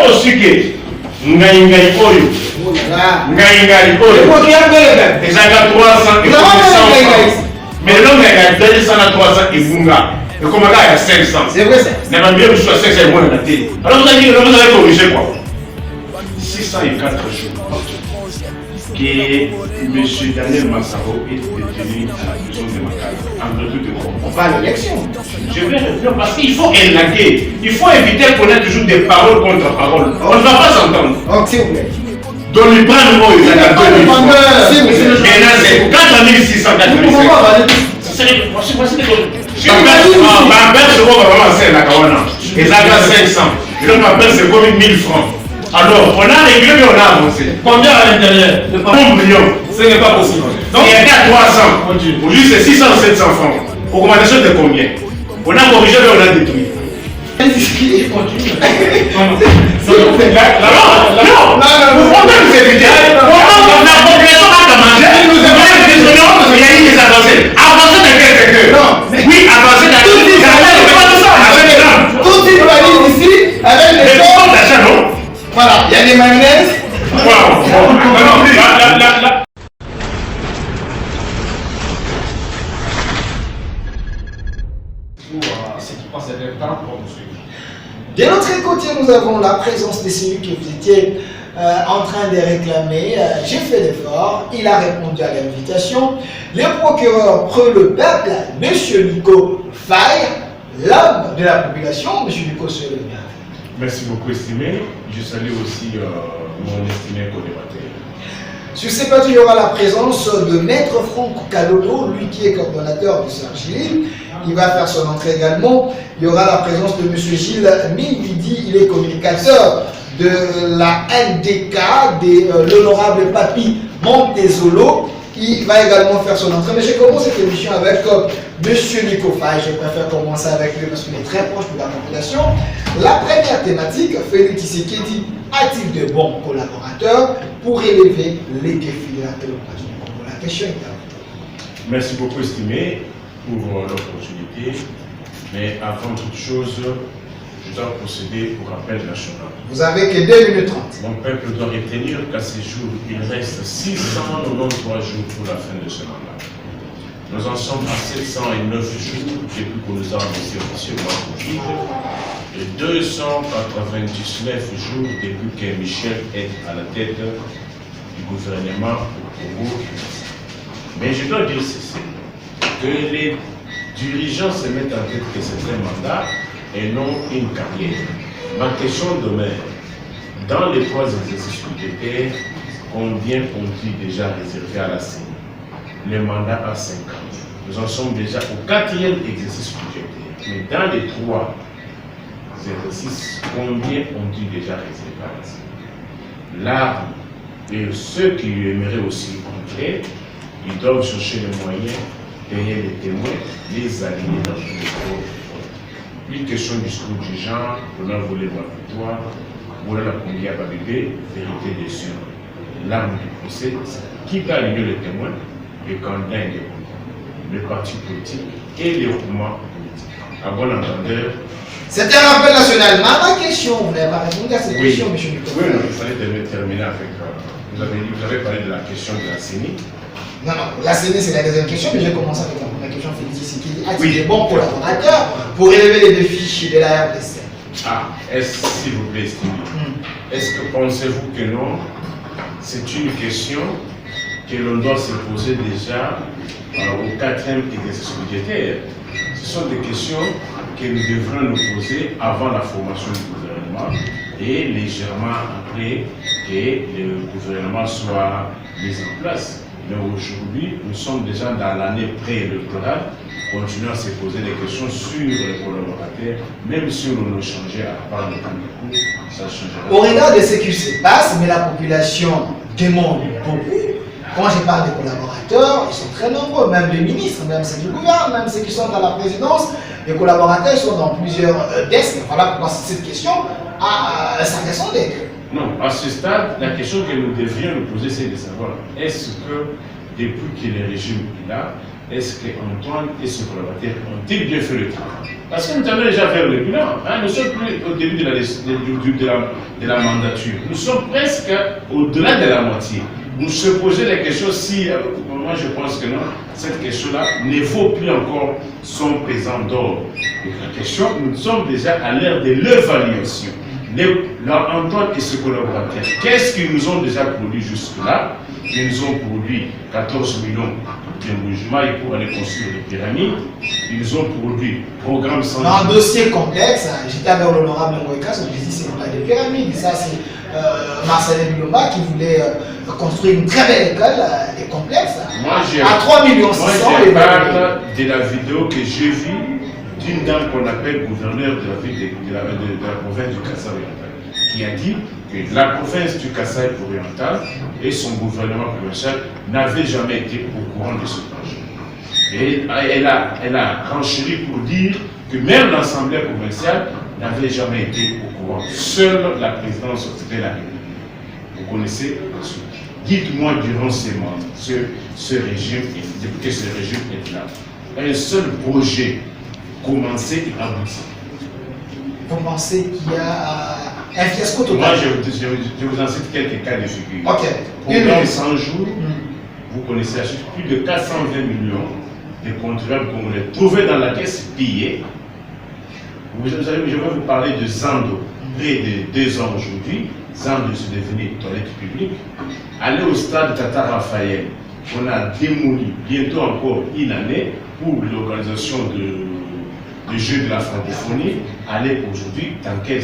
aussi que ngai oyo ezaka 300 mais le ngai 300 ebunga ekomaka ya 500 c'est vrai ça na bambia biso ya 500 ebona na te alors vous allez corriger quoi 604 jours que M. Daniel Massaro est détenu à la prison de Makala en dehors de corps. on parle d'élection. Je vais revenir parce qu'il faut élaguer. Il faut éviter qu'on ait toujours des paroles contre paroles. On ne va pas s'entendre. Donc s'il vous plaît. Donc il prend le mot, il a 2000 francs. Maintenant c'est 4680. Ma père se voit vraiment c'est la Kawana. Et ça a 500. Et donc ma père c'est comme 1000 francs. Alors, on a réglé mais on a avancé. Combien à l'intérieur? 1 million. Ce n'est pas possible. Donc il y a 300. Aujourd'hui c'est 600 ou 700 francs. Augmentation de combien? On a corrigé mais on a détruit. Continue. Non, vous-même c'est déjà. La population va demander. Il y a eu des avancées. Avancer dans quel secteur? Oui, avancer dans quel secteur? Tout est valide ici avec les fonds d'achat, non? Voilà, il y a des mayonnaises. De l'autre côté, nous avons la présence de celui que vous étiez en train de réclamer. J'ai fait l'effort, il a répondu à l'invitation. Le procureur prend le peuple, M. Nico Faye, l'homme de la population. M. Nico, c'est le bien. Merci beaucoup, estimé. Je salue aussi mon estimé co-débatteur. Sur ces plateaux, il y aura la présence de Maître Franck Kalolo, lui qui est coordonnateur du Sergil. Il va faire son entrée également. Il y aura la présence de M. Gilles Milvidi, il est communicateur de la NDK, de l'honorable Papi Montezolo. Il va également faire son entrée. Mais je commence cette émission avec M. Nico Faye. Je préfère commencer avec lui parce qu'il est très proche de la population. La première thématique, Félix Tshisekedi a-t-il de bons collaborateurs pour élever les défis de la démocratie du Congo? La question est à vous. Merci beaucoup, estimé, pour l'opportunité. Mais avant toute chose, je dois procéder au rappel national. Vous avez que 2 minutes 30. Mon peuple doit retenir qu'à ce jour, il reste 693 jours pour la fin de ce mandat. Nous en sommes à 709 jours depuis que nous avons annoncé officiellement Covid et 299 jours depuis que Michel est à la tête du gouvernement au Congo. Mais je dois dire ceci, que les dirigeants se mettent en tête que c'est un mandat et non une carrière. Ma question demeure, dans les 3 exercices budgétaires, combien ont-ils déjà réservé à la CENI? Le mandat a 5 ans. Nous en sommes déjà au 4e exercice budgétaire. Mais dans les 3 exercices, combien ont-ils déjà réservé à la CENI? Là, et ceux qui aimeraient aussi entrer, ils doivent chercher les moyens, payer les témoins, les aligner dans tous les corps. Une question du discours du genre, on a volé ma victoire, voilà la première validée, vérité des cieux. L'arme du procès, c'est qui va aligner les témoins, les candidats indépendants, les partis politiques et les groupements politiques. À bon entendeur. C'est un rappel national. Ma question, vous n'avez pas répondu à cette question, M. Nicolas. Oui, non, il fallait terminer avec. Vous avez parlé de la question de la CENI. Non, la CENI c'est la deuxième question, mais je vais commencer avec la première question. Félix Tshisekedi a-t-il des bons collaborateurs pour élever les défis de la RDC? Ah, s'il vous plaît, est-ce que pensez-vous que non? C'est une question que l'on doit se poser déjà au 4e exercice budgétaire. Ce sont des questions que nous devrons nous poser avant la formation du gouvernement et légèrement après que le gouvernement soit mis en place. Mais aujourd'hui, nous sommes déjà dans l'année pré-électorale, continuons à se poser des questions sur les collaborateurs, même si on ne changeait à part le temps de cours, ça changera. Au regard de ce qui se passe, mais la population demande beaucoup. Quand je parle des collaborateurs, ils sont très nombreux, même les ministres, même ceux du gouvernement, même ceux qui sont à la présidence, les collaborateurs ils sont dans plusieurs desks. Voilà pourquoi cette question a sa raison d'être. Non, à ce stade, la question que nous devrions nous poser, c'est de savoir, est-ce que depuis que le régime est là, est-ce qu'Antoine et ses collaborateurs ont-ils bien fait le travail? Parce que nous avons déjà fait le bilan. Hein, nous sommes plus au début de la mandature. Nous sommes presque au-delà de la moitié. Vous se posez la question si, moi je pense que non, cette question-là ne vaut plus encore son pesant d'or. La question, nous sommes déjà à l'ère de l'évaluation. Antoine et ses collaborateurs, qu'est-ce qu'ils nous ont déjà produit jusque-là? Ils nous ont produit 14 millions d'embougements pour aller construire les pyramides. Ils ont produit programme sans. Un dossier complexe, j'étais avec l'honorable Ngoïka, on dit c'est pas des pyramides, ça c'est Marcel Bilomba qui voulait construire une très belle école, des complexes, à 3 millions 600. Moi je parle de la vidéo que j'ai vue d'une dame qu'on appelle gouverneur de la ville de la province du Kassai oriental, qui a dit que la province du Kassai oriental et son gouvernement provincial n'avaient jamais été au courant de ce projet. Et elle a renchéri pour dire que même l'Assemblée provinciale n'avait jamais été au courant. Seule la présidence de la République. Vous connaissez? Dites-moi durant ces mois, ce régime, depuis que ce régime est là, un seul projet commencé et abouti. Vous pensez qu'il y a un fiasco total? Moi, je vous en cite quelques cas de figure. Ok. Pendant 100 jours, vous connaissez plus de 420 millions de contribuables congolais trouvés dans la caisse pillée. Je vais vous parler de Zando, près de 2 ans aujourd'hui. Zando est devenu toilette publique. Allez au stade Tata Raphaël, on a démoli bientôt encore une année pour l'organisation de Jeux de la francophonie. Allez aujourd'hui dans quel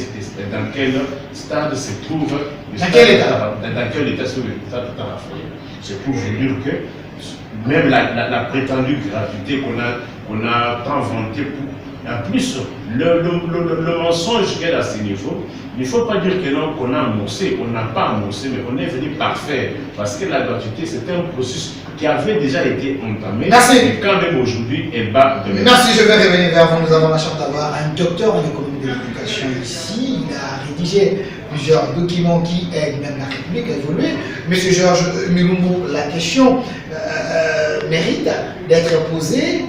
stade se trouve le dans quel état? Dans quel état se trouve le stade Tata Raphaël? C'est pour vous dire que même la prétendue gratuité qu'on a tant vantée pour. En plus, le mensonge qu'elle a à ce niveau, il ne faut pas dire que non, qu'on a amorcé, on n'a pas amorcé, mais on est venu parfaire. Parce que la gratuité, c'était un processus qui avait déjà été entamé. Merci. Et quand même aujourd'hui, elle bat de Merci, je vais revenir vers vous. Nous avons la chance d'avoir un docteur en économie de l'éducation ici. Il a rédigé plusieurs documents qui aident même la République à évoluer. Monsieur Georges Milumbu, la question mérite d'être posée.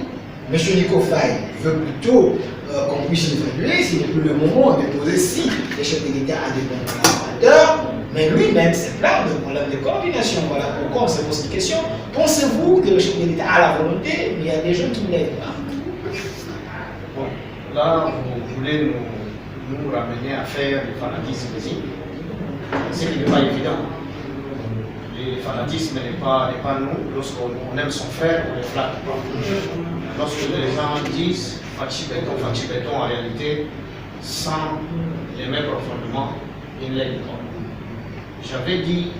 Monsieur Nico Faye veut plutôt qu'on puisse l'évaluer, s'il n'est plus le moment de poser si les chefs de l'État a des bons collaborateurs, mais lui-même c'est plein de problèmes de coordination. Voilà pourquoi on se pose cette question. Pensez-vous que le chef de l'État a la volonté, mais il y a des gens qui ne l'aident pas? Bon, là, vous voulez nous ramener à faire le fanatisme ici, ce qui n'est pas évident. Le fanatisme n'est pas nous. Lorsqu'on aime son frère, on le flatte. Lorsque les gens disent Fachi Béton, en réalité, sans l'aimer profondément, ils ne l'aiment pas. J'avais dit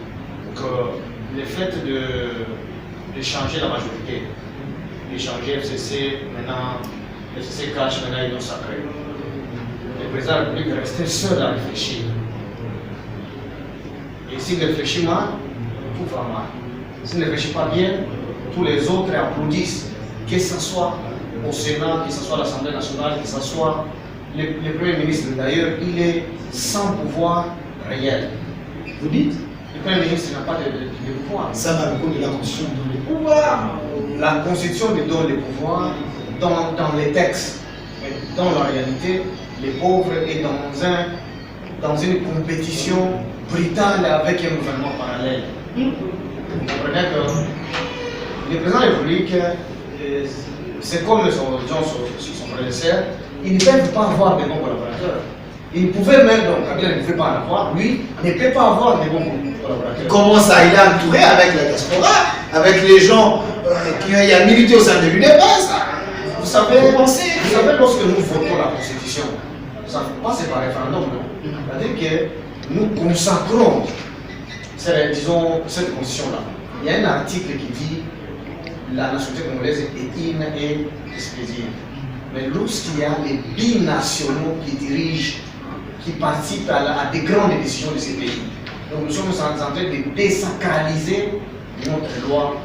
que le fait de changer la majorité, de changer FCC, maintenant, FCC cache, maintenant ils ont sacré. Le président de la République restait seul à réfléchir. Et s'il réfléchit mal, tout va mal. S'il ne réfléchit pas bien, tous les autres applaudissent. Que ce soit au Sénat, que ce soit à l'Assemblée nationale, que ce soit le Premier ministre. D'ailleurs, il est sans pouvoir réel. Vous dites? Le Premier ministre n'a pas de pouvoir. Ça va beaucoup de la Constitution donne les pouvoirs. La Constitution lui donne les pouvoirs dans les textes. Mais dans la réalité, les pauvres sont dans une compétition brutale avec un gouvernement parallèle. Vous comprenez que le président de la République, c'est comme son prédécesseur, ils ne peuvent pas avoir de bons collaborateurs. Il pouvait même, donc Kabila ne pouvait pas en avoir, lui ne peut pas avoir de bons collaborateurs. Comment ça? Il a entouré avec la diaspora, avec les gens qui ont milité au sein de l'UDPS. Vous savez, lorsque nous votons la Constitution, ça ne passe par référendum, non? C'est-à-dire que nous consacrons, disons, cette Constitution-là. Il y a un article qui dit la nationalité congolaise est in et exclusive. Mais lorsqu'il y a les binationaux qui dirigent, qui participent à des grandes décisions de ces pays, donc nous sommes en train de désacraliser notre loi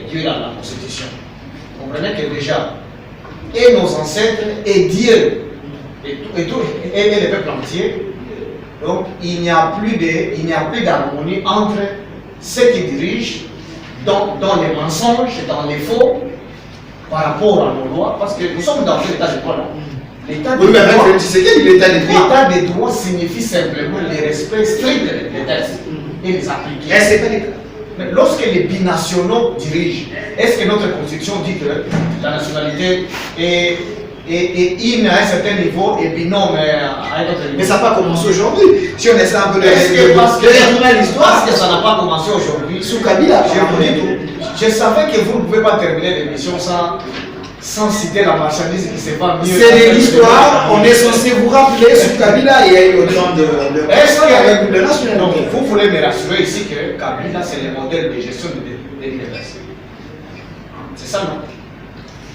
qui est la Constitution. Vous comprenez que déjà, et nos ancêtres, et Dieu, et le peuple entier, donc il n'y a plus d'harmonie entre ceux qui dirigent dans les mensonges, dans les faux, par rapport à nos lois, parce que nous sommes dans un état de droit là. L'état Oui, mais avec l'état des droits. l'état des droits signifie simplement le respect strict des textes et les appliquer. Mais c'est pas l'état. Mais lorsque les binationaux dirigent, est-ce que notre constitution dit que la nationalité est une à un certain niveau et binôme à un autre niveau? Mais ça n'a pas commencé aujourd'hui. Si on essaie un peu de retourner l'histoire, parce que ça n'a pas commencé aujourd'hui. sous Kabila, Je savais que vous ne pouvez pas terminer l'émission sans citer la marchandise qui se vend mieux. c'est de l'histoire, on est censé vous rappeler sous Kabila, il y a eu autant de Est-ce avec que la nationalité. donc, vous voulez me rassurer ici que Kabila c'est le modèle de gestion de l'université? C'est ça, non?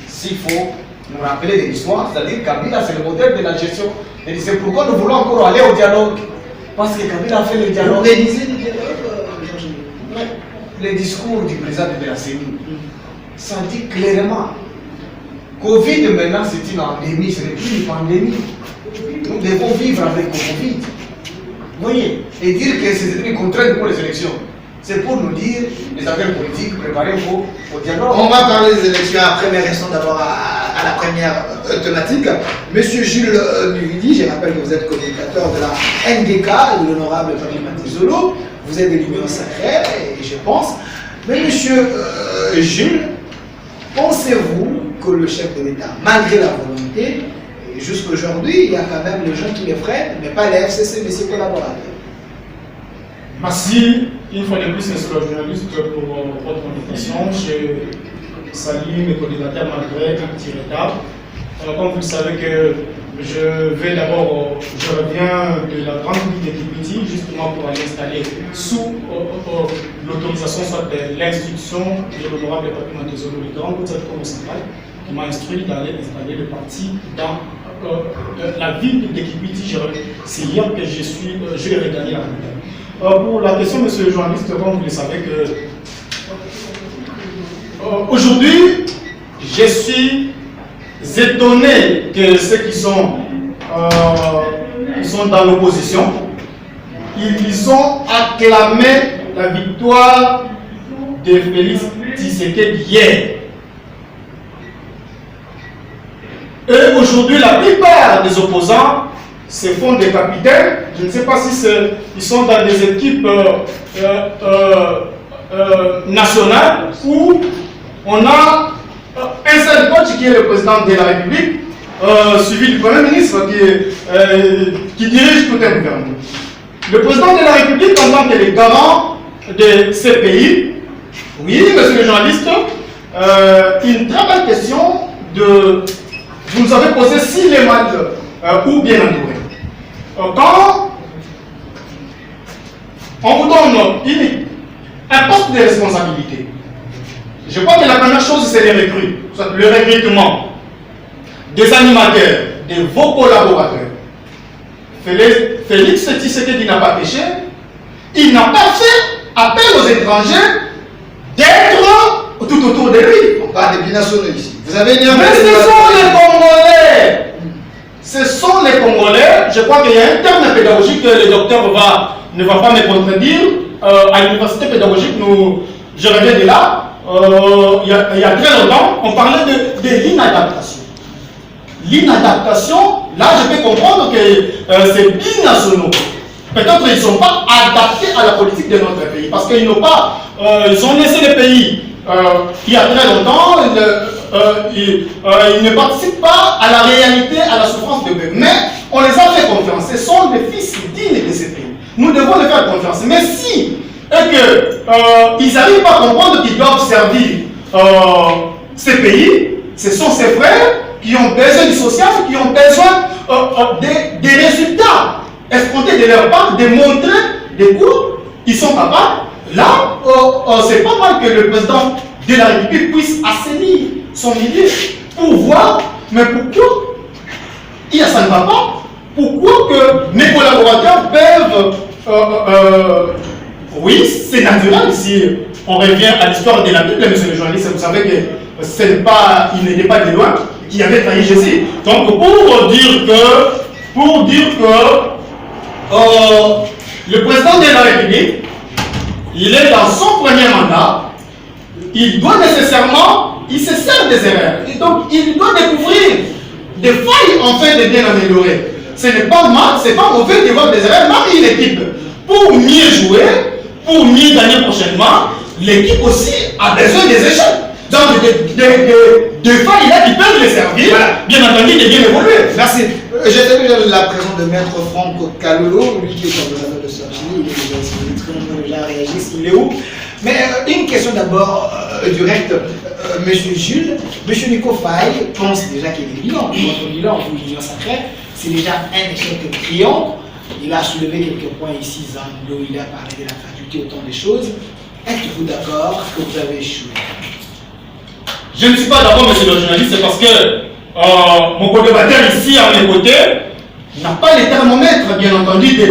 S'il faut nous rappeler de l'histoire, c'est-à-dire Kabila c'est le modèle de la gestion. Et c'est pourquoi nous voulons encore aller au dialogue. Parce que Kabila a fait le dialogue. Organiser le dialogue, Le discours du président de la CENI, ça dit clairement Covid maintenant c'est une endémie, ce n'est plus une pandémie. Nous devons vivre avec le Covid. Vous voyez? Et dire que c'est une contrainte pour les élections, c'est pour nous dire, les affaires politiques, préparez-vous au dialogue. On va parler des élections après, mais restons d'abord à la première thématique. Monsieur Jules Mividi, je rappelle que vous êtes communicateur de la NDK, de l'honorable Papi Matezolo. Vous êtes de l'Union sacrée, et je pense. Mais monsieur Jules, pensez-vous que le chef de l'État, malgré la volonté, et jusqu'aujourd'hui, il y a quand même les gens qui les freinent, mais pas les FCC, mais ses collaborateurs? Merci une fois de plus, monsieur le journaliste, pour votre invitation. Je salue mes coordinateurs malgré un petit retard. Comme vous le savez que je reviens de la grande ville de Djibouti justement pour aller installer sous l'autorisation soit de l'instruction de l'honorable Papi Matezolo, le grand groupe central, qui m'a instruit d'aller installer le parti dans la ville de Djibouti. C'est hier que je vais regagner la ville. Pour la question, monsieur le journaliste, comme vous le savez, que aujourd'hui, je suis étonné que ceux qui sont dans l'opposition, ils ont acclamé la victoire de Félix Tshisekedi hier. Et aujourd'hui, la plupart des opposants se font des capitaines. Je ne sais pas si ils sont dans des équipes nationales où on a un seul coach qui est le président de la République, suivi du Premier ministre qui dirige tout un gouvernement. Le président de la République, en tant que le garant de ces pays, oui, monsieur le journaliste, une très belle question vous nous avez posé s'il est mal ou bien entouré. Quand on vous donne un poste de responsabilité, je crois que la première chose, c'est les recrues, le recrutement des animateurs, de vos collaborateurs. Félix Tshisekedi n'a pas péché, il n'a pas fait appel aux étrangers d'être tout autour de lui. On parle des binationaux ici. Vous avez dit mais ce sont les Congolais. Ce sont les Congolais. Je crois qu'il y a un terme pédagogique que le docteur ne va pas me contredire. À l'université pédagogique, je reviens de là. Il y a très longtemps, on parlait de l'inadaptation. L'inadaptation, là, je peux comprendre que c'est binationaux. Peut-être qu'ils ne sont pas adaptés à la politique de notre pays parce qu'ils n'ont pas. Ils ont laissé le pays il y a très longtemps. Ils ne participent pas à la réalité, à la souffrance de peuple. Mais on les a fait confiance. Ce sont des fils dignes de ces pays. Nous devons les faire confiance. Mais si ils n'arrivent pas à comprendre qu'ils doivent servir ces pays, ce sont ces frères qui ont besoin du social, qui ont besoin des résultats escomptés de leur part, de montrer des cours, ils sont capables. Là, c'est pas mal que le président de la République puisse assainir son milieu pour voir, mais pourquoi ça ne va pas? Pourquoi que mes collaborateurs peuvent... oui, c'est naturel si on revient à l'histoire de la Bible, monsieur le journaliste, vous savez que il n'était pas de loin qui avait trahi Jésus. Donc pour dire que le président de la République, il est dans son premier mandat, il doit nécessairement il se sert des erreurs. Et donc, il doit découvrir des failles afin de bien améliorer. Ce n'est pas mal, ce n'est pas mauvais de voir des erreurs, même une équipe. Pour mieux jouer, pour mieux gagner prochainement, l'équipe aussi a besoin des échecs. Donc, des failles là qui peuvent les servir, voilà. Bien entendu, de bien évoluer. Merci. J'ai déjà la présence de Maître Franco Kalolo, lui qui est coordonnateur de Sergini, il est déjà ici, très nombreux déjà réagissent, il est où? Mais une question d'abord directe, Monsieur Jules. Monsieur Nico Faye pense déjà qu'il est bilan. Votre bilan, vous, l'Union sacrée, c'est déjà un échec criant. Il a soulevé quelques points ici, Zanglo, il a parlé de la faculté, autant de choses. Êtes-vous d'accord que vous avez échoué? Je ne suis pas d'accord, monsieur le journaliste, c'est parce que mon co-débatteur ici, à mes côtés, n'a pas les thermomètres, bien entendu, de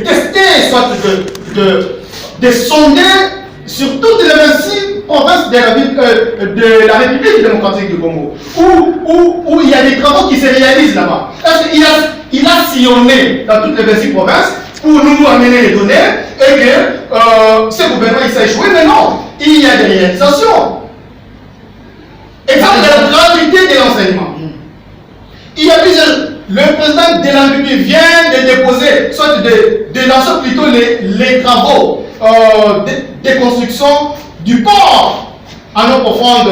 tester, soit de sonder sur toutes les 26 provinces de la République démocratique du Congo, où il y a des travaux qui se réalisent là-bas. Il a sillonné dans toutes les 26 provinces pour nous amener les données et que ce gouvernement il s'est échoué, mais non, il y a des réalisations. Exemple de la gratuité de l'enseignement. Il y a plusieurs. Le président de la République vient de déposer, soit de lancer plutôt les travaux de construction du port en eau profonde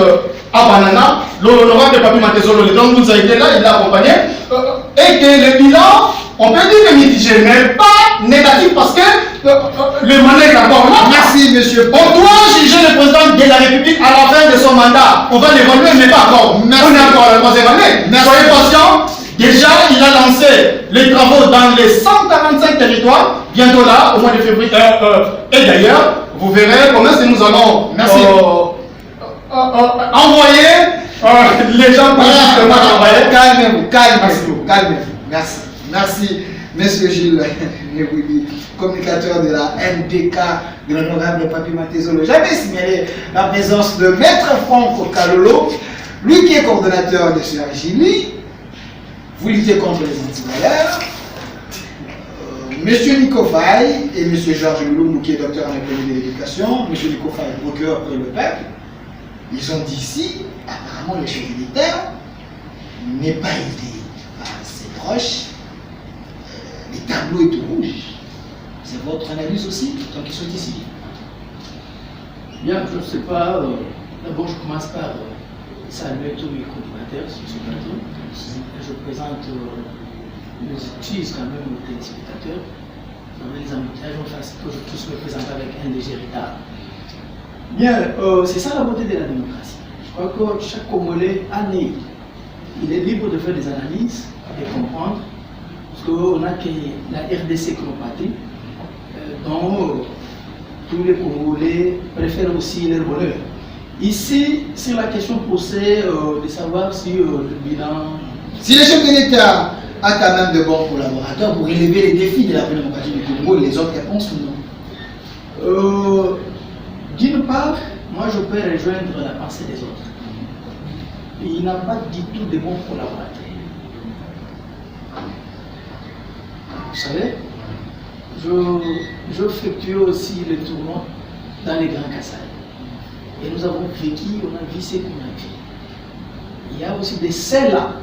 à Banana. L'honorable Papi Matezolo, le grand vous a été là, il l'a accompagné. Et que le bilan, on peut dire que mitigé, mais pas négatif parce que le mandat est encore là. Merci, monsieur. On doit juger le président de la République à la fin de son mandat. On va l'évaluer, mais pas encore. Merci. On est encore à la troisième année. Merci. Soyez patients. Déjà, il a lancé les travaux dans les 145 territoires, bientôt là, au mois de février. Et d'ailleurs, vous verrez comment est-ce que nous allons envoyer les gens pour justement travailler. Calmez-vous. Merci. Merci, monsieur Gilles Nebouli, communicateur de la MDK de l'honorable Papi Matezolo. J'avais signalé la présence de Maître Franco Kalolo, lui qui est coordonnateur de Sergini. Vous luttez contre les antivaleurs. Monsieur Nico Faye et monsieur Georges Loulou, qui est docteur en économie de l'éducation, monsieur Nico Faye, procureur pour le peuple, ils ont dit ici, apparemment le chef militaire n'est pas aidé par ses proches. Les tableaux est tout rouge. C'est votre analyse aussi, tant qu'ils sont ici. Bien, je ne sais pas. D'abord, je commence par saluer tous les co-débatteurs sur ce plateau. Je présente mes excuses quand même aux téléspectateurs. J'avais les embouteillages, enfin, c'est que je puisse me présenter avec un léger retard. Bien, c'est ça la beauté de la démocratie. Je crois que chaque Congolais a né. Il est libre de faire des analyses, de comprendre. Parce qu'on a que la RDC chronopathie, dont tous les Congolais préfèrent aussi leur bonheur. Ici, c'est la question posée de savoir si le bilan... Si le chef de l'État a quand même de bons collaborateurs pour élever les défis de la démocratie du Congo, les autres réponses non. D'une part, moi je peux rejoindre la pensée des autres. Il n'a pas du tout de bons collaborateurs. Vous savez, je effectue aussi le tournoi dans les Grands Kassai. Et nous avons vécu, on a vu ce qu'on a vu. Il y a aussi des celles-là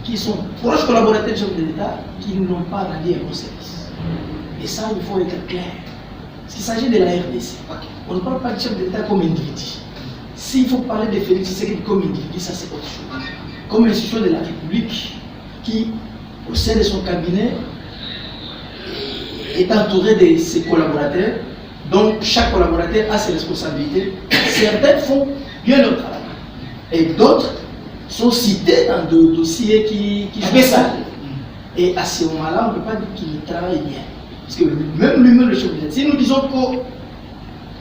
qui sont proches collaborateurs du chef de l'État qui n'ont pas rendu un bon service. Et ça, il faut être clair. Parce qu'il s'agit de la RDC. On ne parle pas du chef de l'État comme individu. S'il faut parler de Félix Tshisekedi comme individu, ça c'est autre chose. Comme institution de la République qui, au sein de son cabinet, est entouré de ses collaborateurs. Donc chaque collaborateur a ses responsabilités. Certains font bien leur travail. Et d'autres sont cités dans des dossiers qui sont sales. Et à ce moment-là, on ne peut pas dire qu'ils travaillent bien. Parce que même lui-même, le chef de l'État, si nous disons que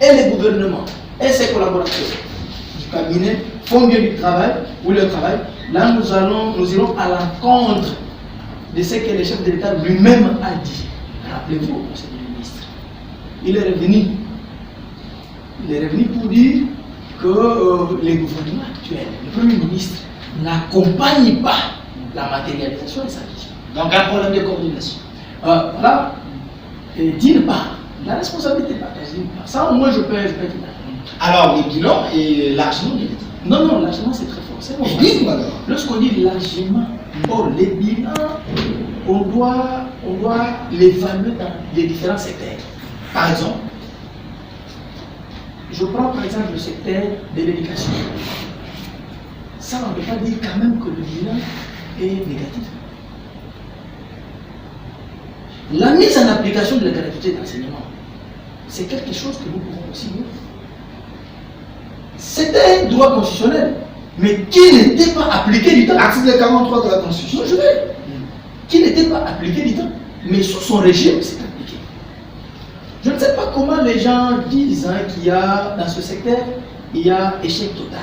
et les gouvernements et ses collaborateurs du cabinet font bien du travail, ou leur travail, là nous irons à l'encontre de ce que le chef de l'État lui-même a dit. Rappelez-vous, monsieur le ministre, il est revenu pour dire que les gouvernements actuels, le Premier ministre, n'accompagnent pas la matérialisation de sa vision. Donc un problème de coordination. Voilà. D'une part, la responsabilité partagée d'une part. Ça, au moins, je peux être d'accord. Alors, les bilans est largement négatif. Non, non, largement c'est très fort. C'est bon. Et dis-nous alors. Lorsqu'on dit largement, oh, les bilans, on doit l'évaluer dans les différents secteurs. Par exemple, je prends par exemple le secteur de l'éducation. Ça, on ne peut pas dire quand même que le bilan est négatif. La mise en application de la gratuité d'enseignement, c'est quelque chose que nous pouvons aussi voir. C'était un droit constitutionnel, mais qui n'était pas appliqué du temps. Article 43 de la Constitution. Non, je vais. Qui n'était pas appliqué du temps, mais sous son régime, c'est appliqué. Je ne sais pas comment les gens disent qu'il y a, dans ce secteur, il y a échec total.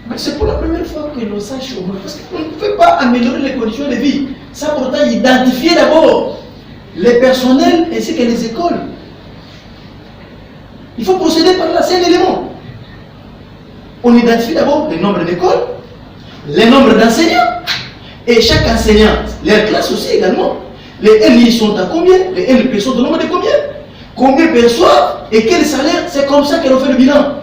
Mais c'est pour la première fois que l'on sache au moins, parce qu'on ne peut pas améliorer les conditions de vie sans pourtant identifier d'abord les personnels ainsi que les écoles. Il faut procéder par là, c'est un élément. On identifie d'abord le nombre d'écoles, le nombre d'enseignants, et chaque enseignant, les classes aussi également. Les NI sont à combien? Les NP sont au nombre de combien? Combien perçoivent et quel salaire? C'est comme ça qu'on fait le bilan.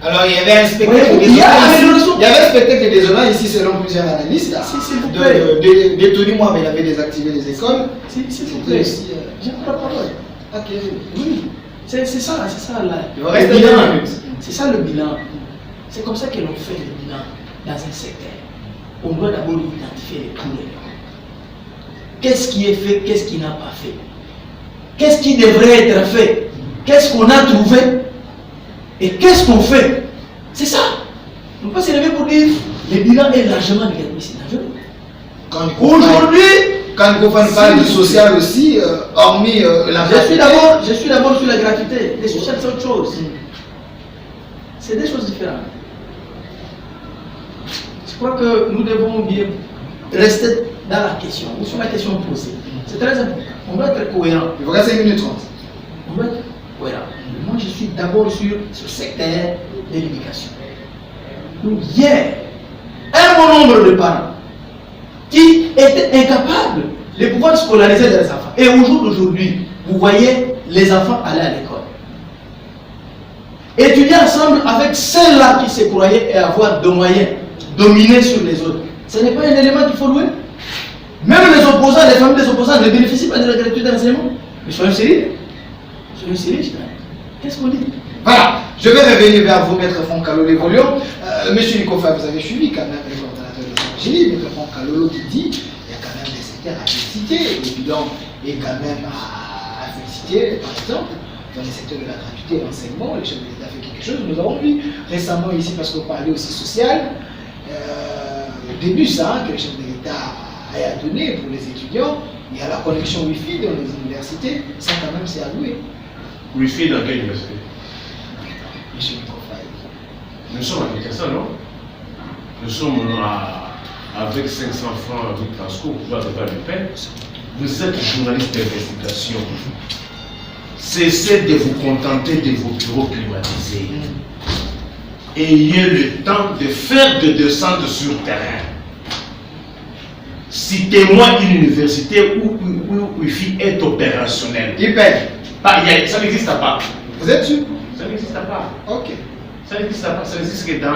Alors, il y avait un spectacle Oui, il y a amélioration. Il y avait un spectacle désolant ici, selon plusieurs analystes. S'il vous plaît. Détenu, moi, mais il avait désactivé les écoles. S'il vous plaît. Aussi, J'ai pas la parole. Ok. Oui, c'est ça là. Il va rester Le bilan. 2 minutes. C'est ça le bilan. C'est comme ça que l'on fait le bilan dans un secteur. On doit d'abord identifier les problèmes. Qu'est-ce qui est fait, qu'est-ce qui n'a pas fait? Qu'est-ce qui devrait être fait? Qu'est-ce qu'on a trouvé? Et qu'est-ce qu'on fait? C'est ça. On peut se lever pour dire le bilan est largement négatif. C'est dangereux. Aujourd'hui, quand nous parle du social aussi, hormis la je suis d'abord sur la gratuité. Les sociales, c'est autre chose. C'est des choses différentes. Je crois que nous devons bien rester dans la question, ou sur la question posée. C'est très important. On doit être cohérent. Il vous reste 5 minutes 30. On doit être cohérent. Moi, je suis d'abord sur ce secteur de l'éducation. Donc, hier, un bon nombre de parents qui étaient incapables de pouvoir scolariser leurs enfants. Et au jour d'aujourd'hui, vous voyez les enfants aller à l'école. Étudier ensemble avec ceux-là qui se croyaient et avoir de moyens, dominer sur les autres. Ce n'est pas un élément qu'il faut louer. Même les opposants, les familles des opposants ne bénéficient pas de la gratuité d'enseignement. Mais soyons sérieux. Soyons sérieux, qu'est-ce qu'on dit? Voilà, je vais revenir vers vous, Maître Franck Kalolo Lévolution. Monsieur Nikofa, vous avez suivi quand même le coordonnateur de Saint-Angély, Maître Franck Kalolo qui dit qu'il y a quand même des secteurs à féliciter. Le bilan est quand même à féliciter, par exemple, dans les secteurs de la gratuité et l'enseignement, le chef de l'État fait quelque chose. Nous avons vu récemment ici, parce qu'on parlait aussi social, au début, ça, que le chef de l'État a donné pour les étudiants, il y a la connexion Wi-Fi dans les universités, ça quand même c'est alloué. Wi-Fi dans quelle université? Monsieur Nikofa. Nous sommes avec ça, non? Nous sommes avec 500 francs de transport pour pouvoir faire le pain. Vous êtes journaliste d'investigation. Cessez de vous contenter de vos bureaux climatisés. Ayez le temps de faire des descentes sur terrain. Citez-moi une université où Wi-Fi est opérationnel. Il paye. Ça n'existe pas. Vous êtes sûr? Ça n'existe pas. Ok. Ça n'existe pas. Ça n'existe que dans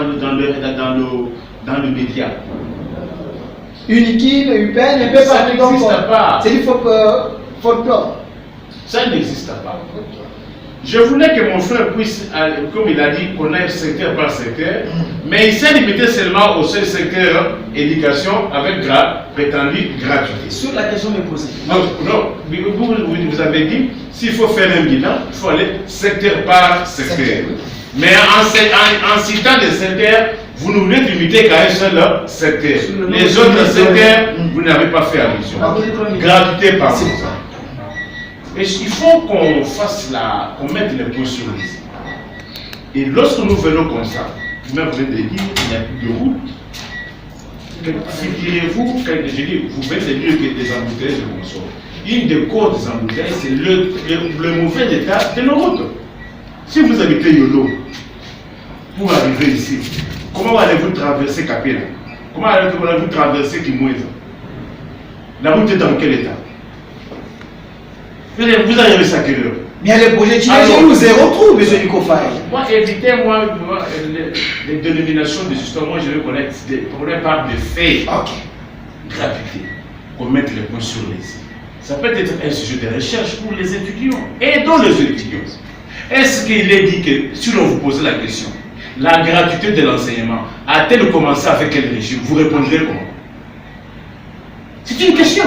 le média. Unikin, UPN, et peu Ça partout dans le n'existe monde. pas. C'est du folklore. Ça n'existe pas. Je voulais que mon frère puisse, comme il a dit, connaître secteur par secteur, mais il s'est limité seulement au seul secteur éducation avec prétendu gratuité. Sur la question me posée. Non, vous avez dit, s'il faut faire un bilan, il faut aller secteur par secteur. Mais en citant des secteurs, vous ne voulez limiter qu'à un seul secteur. Les autres secteurs, vous n'avez pas fait allusion. Gratuité par exemple. Et il faut qu'on fasse qu'on mette les points sur les i. Et lorsque nous venons comme ça, vous-même venez de dire qu'il n'y a plus de route. Figurez-vous, je dis, vous venez de dire que des embouteillages de consort. Une des causes des embouteillages, c'est le mauvais état de nos routes. Si vous habitez Yolo, pour arriver ici, comment allez-vous traverser Kapela? Comment allez-vous traverser Kimweza? La route est dans quel état? Vous avez vu ça quelle heure? Mais il y a les projets chez nous, zéro trou, monsieur Nico Faye. Moi, évitez-moi les dénominations des histoires. Moi, je vais connaître des problèmes par des faits. Ok. Gratuité. Qu'on mette les points sur les i. Ça peut être un sujet de recherche pour les étudiants. Aidons les étudiants. Est-ce qu'il est dit que, si l'on vous pose la question, la gratuité de l'enseignement a-t-elle commencé avec quel régime? Vous répondrez comment? C'est une question.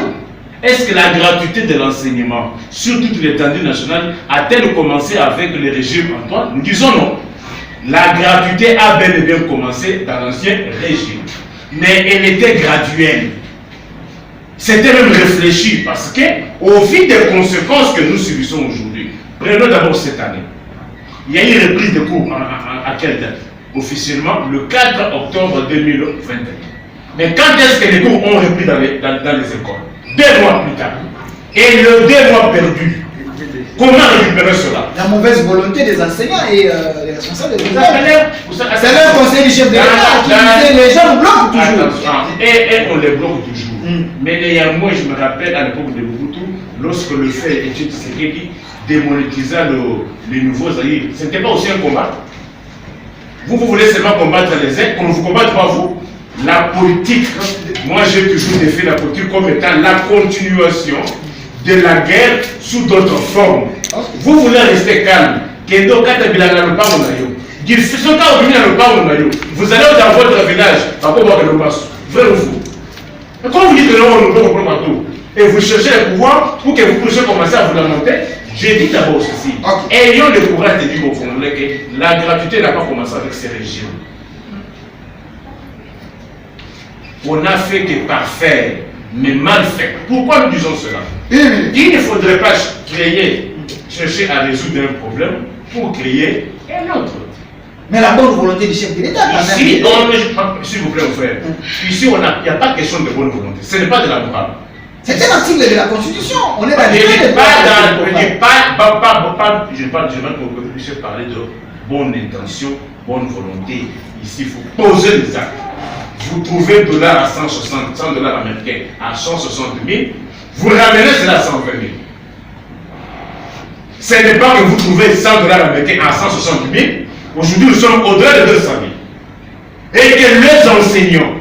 Est-ce que la gratuité de l'enseignement sur toute l'étendue nationale a-t-elle commencé avec le régime Antoine? Nous disons non. La gratuité a bel et bien commencé dans l'ancien régime. Mais elle était graduelle. C'était même réfléchi parce que, au vu des conséquences que nous subissons aujourd'hui, prenons d'abord cette année. Il y a eu une reprise de cours à quelle date? Officiellement, le 4 octobre 2021. Mais quand est-ce que les cours ont repris dans les écoles? 2 mois plus tard. Et le 2 mois perdu, comment récupérer cela? La mauvaise volonté des enseignants et les responsables des écoles. C'est le le conseil du chef de l'État qui disait les gens nous bloquent toujours. Et on les bloque toujours. Mais néanmoins, je me rappelle à l'époque de Mobutu, lorsque le fait était Tshisekedi démonétisa les nouveaux Zaïre, ce n'était pas aussi un combat. Vous voulez seulement combattre les uns, qu'on ne vous combatte pas vous. La politique, moi j'ai toujours défini la politique comme étant la continuation de la guerre sous d'autres formes. Vous voulez rester calme. Vous allez dans votre village, vrai ou faux? Et quand vous dites que non, on ne peut pas partout, et vous cherchez le pouvoir pour que vous puissiez commencer à vous lamenter, j'ai dit d'abord ceci. Ayons le courage de dire aux Congolais que la gratuité n'a pas commencé avec ces régimes. On n'a fait que parfaire, mais mal fait. Pourquoi nous disons cela? Il ne faudrait pas chercher à résoudre un problème pour créer un autre. Mais la bonne volonté du chef de l'État, quand Ici, même. s'il vous plaît, mon frère, ici, il n'y a pas question de bonne volonté. Ce n'est pas de la morale. C'est un article de la Constitution. On est dans les Je ne vais pas parler de bonne intention, bonne volonté. Ici, il faut poser les actes. Vous trouvez $100 à 160, $100 américains à 160 000, vous ramenez cela à 120 000. Ce n'est pas que vous trouvez $100 américains à 160 000. Aujourd'hui, nous sommes au-delà de 200 000. Et que les enseignants,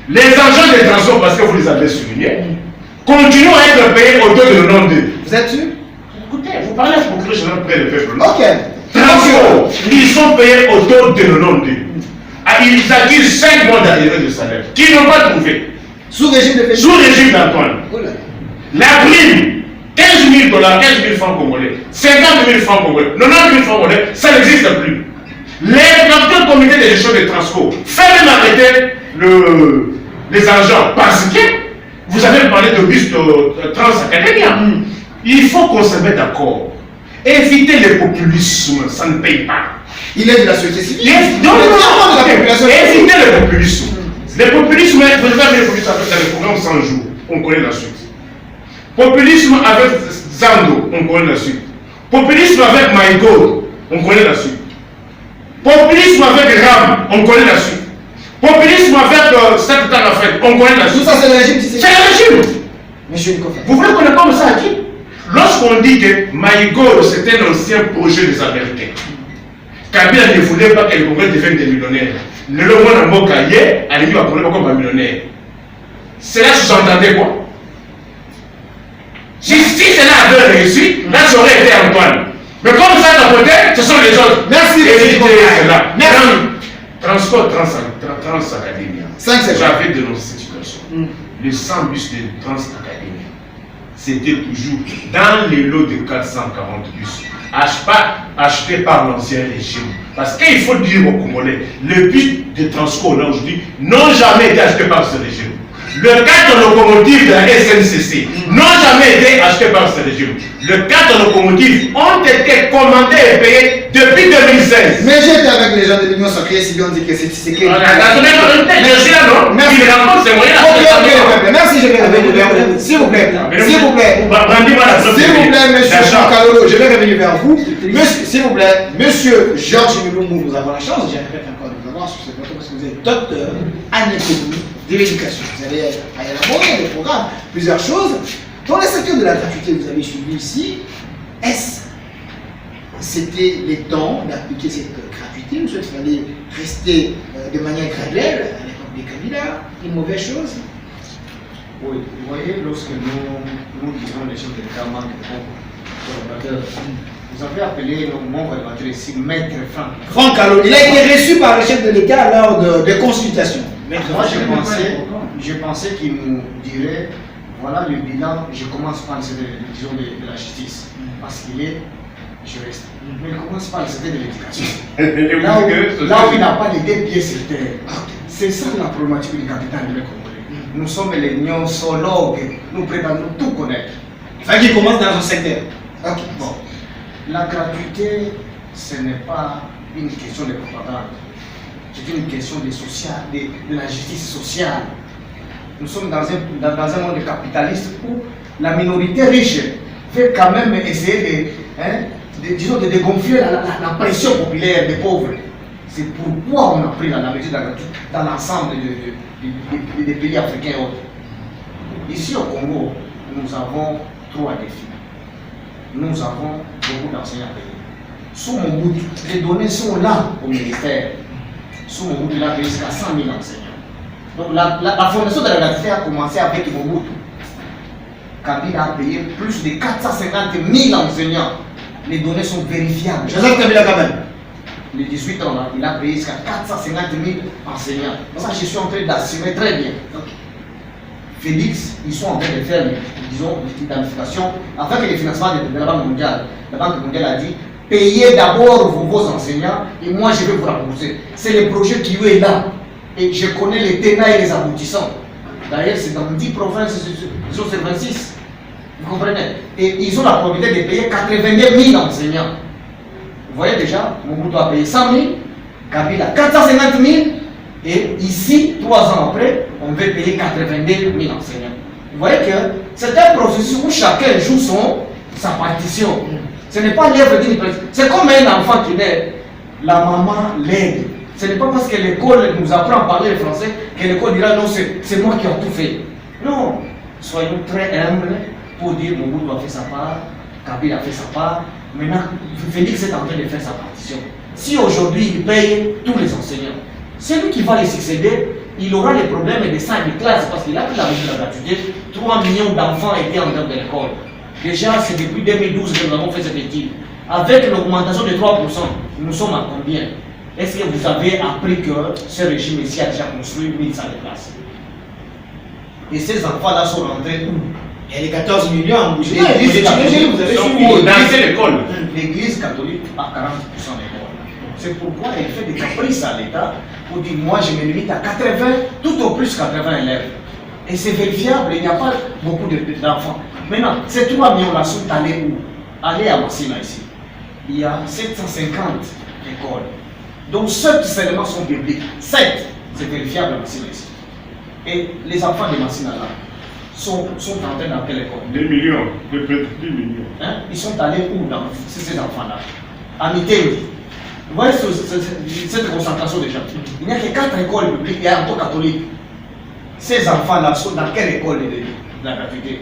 les agents de transport, parce que vous les avez soulignés, continuent à être payés au taux de 92. Vous êtes sûr? Écoutez, vous parlez pour que je ne prenne le peuple. Ok. Transport, ils sont payés au taux de 92. Ils acquisent 5 mois d'arrivée de salaire, qu'ils n'ont pas trouvé. Sous régime de Sous régime d'Antoine. La prime, $15 000, 15 000 francs congolais, 50 000 francs congolais, 90 000 francs congolais, ça n'existe plus. L'actuel comité de gestion des transports fait même arrêter les agents parce que vous avez parlé de bus de Transacadémia. Il faut qu'on se mette d'accord. Éviter le populisme, ça ne paye pas. Il est de la société civile. Non, éviter le populisme. Le populisme, vous avez le populisme avec le programme 100 jours, on connaît la suite. Populisme avec Zando, on connaît la suite. Populisme avec MyGo, on connaît la suite. Populisme avec RAM, on connaît la suite. Populisme avec cette temps en fait, on connaît la suite. Tout ça, c'est le régime. C'est le régime. Monsieur Nico. Vous voulez qu'on ne parle ça à qui? Lorsqu'on dit que MyGo, c'était un ancien projet des Américains. Kabila ne voulait pas que les Congolais deviennent des millionnaires. Le monde en Mokaye, à l'époque, on ne pas comme un millionnaire. Cela sous-entendait quoi? Si cela avait réussi, là, ça aurait été Antoine. Mais comme ça, d'un côté, ce sont les autres. Merci, éviter cela. Merci. Transport Transacadémia. J'avais dénoncé cette situation. Les 100 bus de Transacadémia, c'était toujours dans les lots de 440 bus. Acheté par l'ancien régime. Parce qu'il faut dire aux Congolais, les bus de transport là aujourd'hui n'ont jamais été achetés par ce régime. Le 4 locomotives de la SNCC n'ont jamais été achetés par ce régime. Les 4 locomotives ont été commandées et payées depuis 2016. Mais j'étais avec les gens de l'Union sacrée, si on dit que c'est Tshisekedi. Merci là, non? Merci. Il rencontre ces moyens. Merci, je vais revenir vers vous. S'il vous plaît. S'il vous plaît. S'il vous plaît, monsieur Jean Kalolo, je vais revenir vers vous. S'il vous plaît, monsieur Georges Milumbu, nous avons la chance, je répète encore de vous avoir sur ce plateau parce que vous êtes docteur en économie de l'éducation. Vous allez élaborer des programmes, plusieurs choses. Dans le secteur de la gratuité, vous avez suivi ici, c'était les temps d'appliquer cette gratuité, ou soit il fallait rester de manière graduelle à l'époque des candidats, une mauvaise chose? Oui, vous voyez, lorsque nous disons les chefs de l'État manquent de collaborateurs, vous avez appelé mon collaborateur ici Maître Franck. Franck Kalonji, il a été reçu par le chef de l'État lors de consultations. Moi, je pensais qu'il nous dirait, voilà le bilan, je commence par le secteur de la justice, parce qu'il est juriste. Mais il commence par le secteur de l'éducation. Là où il n'a pas les deux pieds sur terre. C'est ça la problématique du capital du Congolais. Nous sommes les gnosologues, nous prétendons tout connaître. Ça qui commence dans un secteur. Ok, bon. La gratuité, ce n'est pas une question de propagande. C'est une question de la justice sociale. Nous sommes dans un monde capitaliste où la minorité riche veut quand même essayer de dégonfler la pression populaire des pauvres. C'est pourquoi on a pris la mesure de la gratuité dans l'ensemble des pays africains et autres. Ici au Congo, nous avons 3 défis. Nous avons beaucoup d'enseignants payés. Sous Mobutu, les données sont là au ministère. Sous Mobutu, il a payé jusqu'à 100 000 enseignants. Donc la fondation de la gratuité a commencé avec Mobutu. Kabila a payé plus de 450 000 enseignants. Les données sont vérifiables. Joseph Kabila quand même. Les 18 ans, là, il a payé jusqu'à 450 000 enseignants. Donc ça, je suis en train d'assumer très bien. Félix, ils sont en train de faire, disons, l'identification avec les financements de la Banque mondiale. La Banque mondiale a dit, payez d'abord vos enseignants et moi je vais vous rembourser. C'est le projet qui est là. Et je connais les tenants et les aboutissants. D'ailleurs, c'est dans 10 provinces sur 26. Vous comprenez? Et ils ont la probabilité de payer 82 000 enseignants. Vous voyez déjà, Mobutu a payé 100 000, Kabila 450 000, et ici, 3 ans après, on veut payer 82 000 enseignants. Vous voyez que c'est un processus où chacun joue sa partition. Ce n'est pas l'œuvre d'une personne. C'est comme un enfant qui naît, la maman l'aide. Ce n'est pas parce que l'école nous apprend à parler le français que l'école dira non, c'est moi qui ai tout fait. Non, soyons très humbles pour dire Mobutu a fait sa part, Kabila a fait sa part. Maintenant, Félix est en train de faire sa partition. Si aujourd'hui il paye tous les enseignants, celui qui va les succéder, il aura les problèmes de salle de classe parce qu'il a pris la mesure de la gratuité. 3 millions d'enfants étaient en dehors de l'école. Déjà, c'est depuis 2012 que nous avons fait cette étude. Avec l'augmentation de 3%, nous sommes à combien? Est-ce que vous avez appris que ce régime ici a déjà construit 1000 salles de classe? Et ces enfants-là sont rentrés où? Il y a les 14 millions. L'église catholique, vous avez suivi. l'école. L'église catholique a 40% d'école. C'est pourquoi elle fait des caprices à l'État pour dire moi je me limite à 80, tout au plus 80 élèves. Et c'est vérifiable, il n'y a pas beaucoup d'enfants. Maintenant, ces 3 millions-là sont allés où? Allés à Massina ici. Il y a 750 écoles. Donc 7 seulement sont publics. 7, c'est vérifiable à Massina ici. Et les enfants de Massina là sont entrés dans quelle école? 2 millions, peut-être 10 millions. Hein? Ils sont allés où dans ces enfants-là? À Mitengi. Vous voyez cette concentration déjà. Il n'y a que 4 écoles publiques, il y a encore catholiques. Ces enfants-là sont dans quelle école de la gratuité?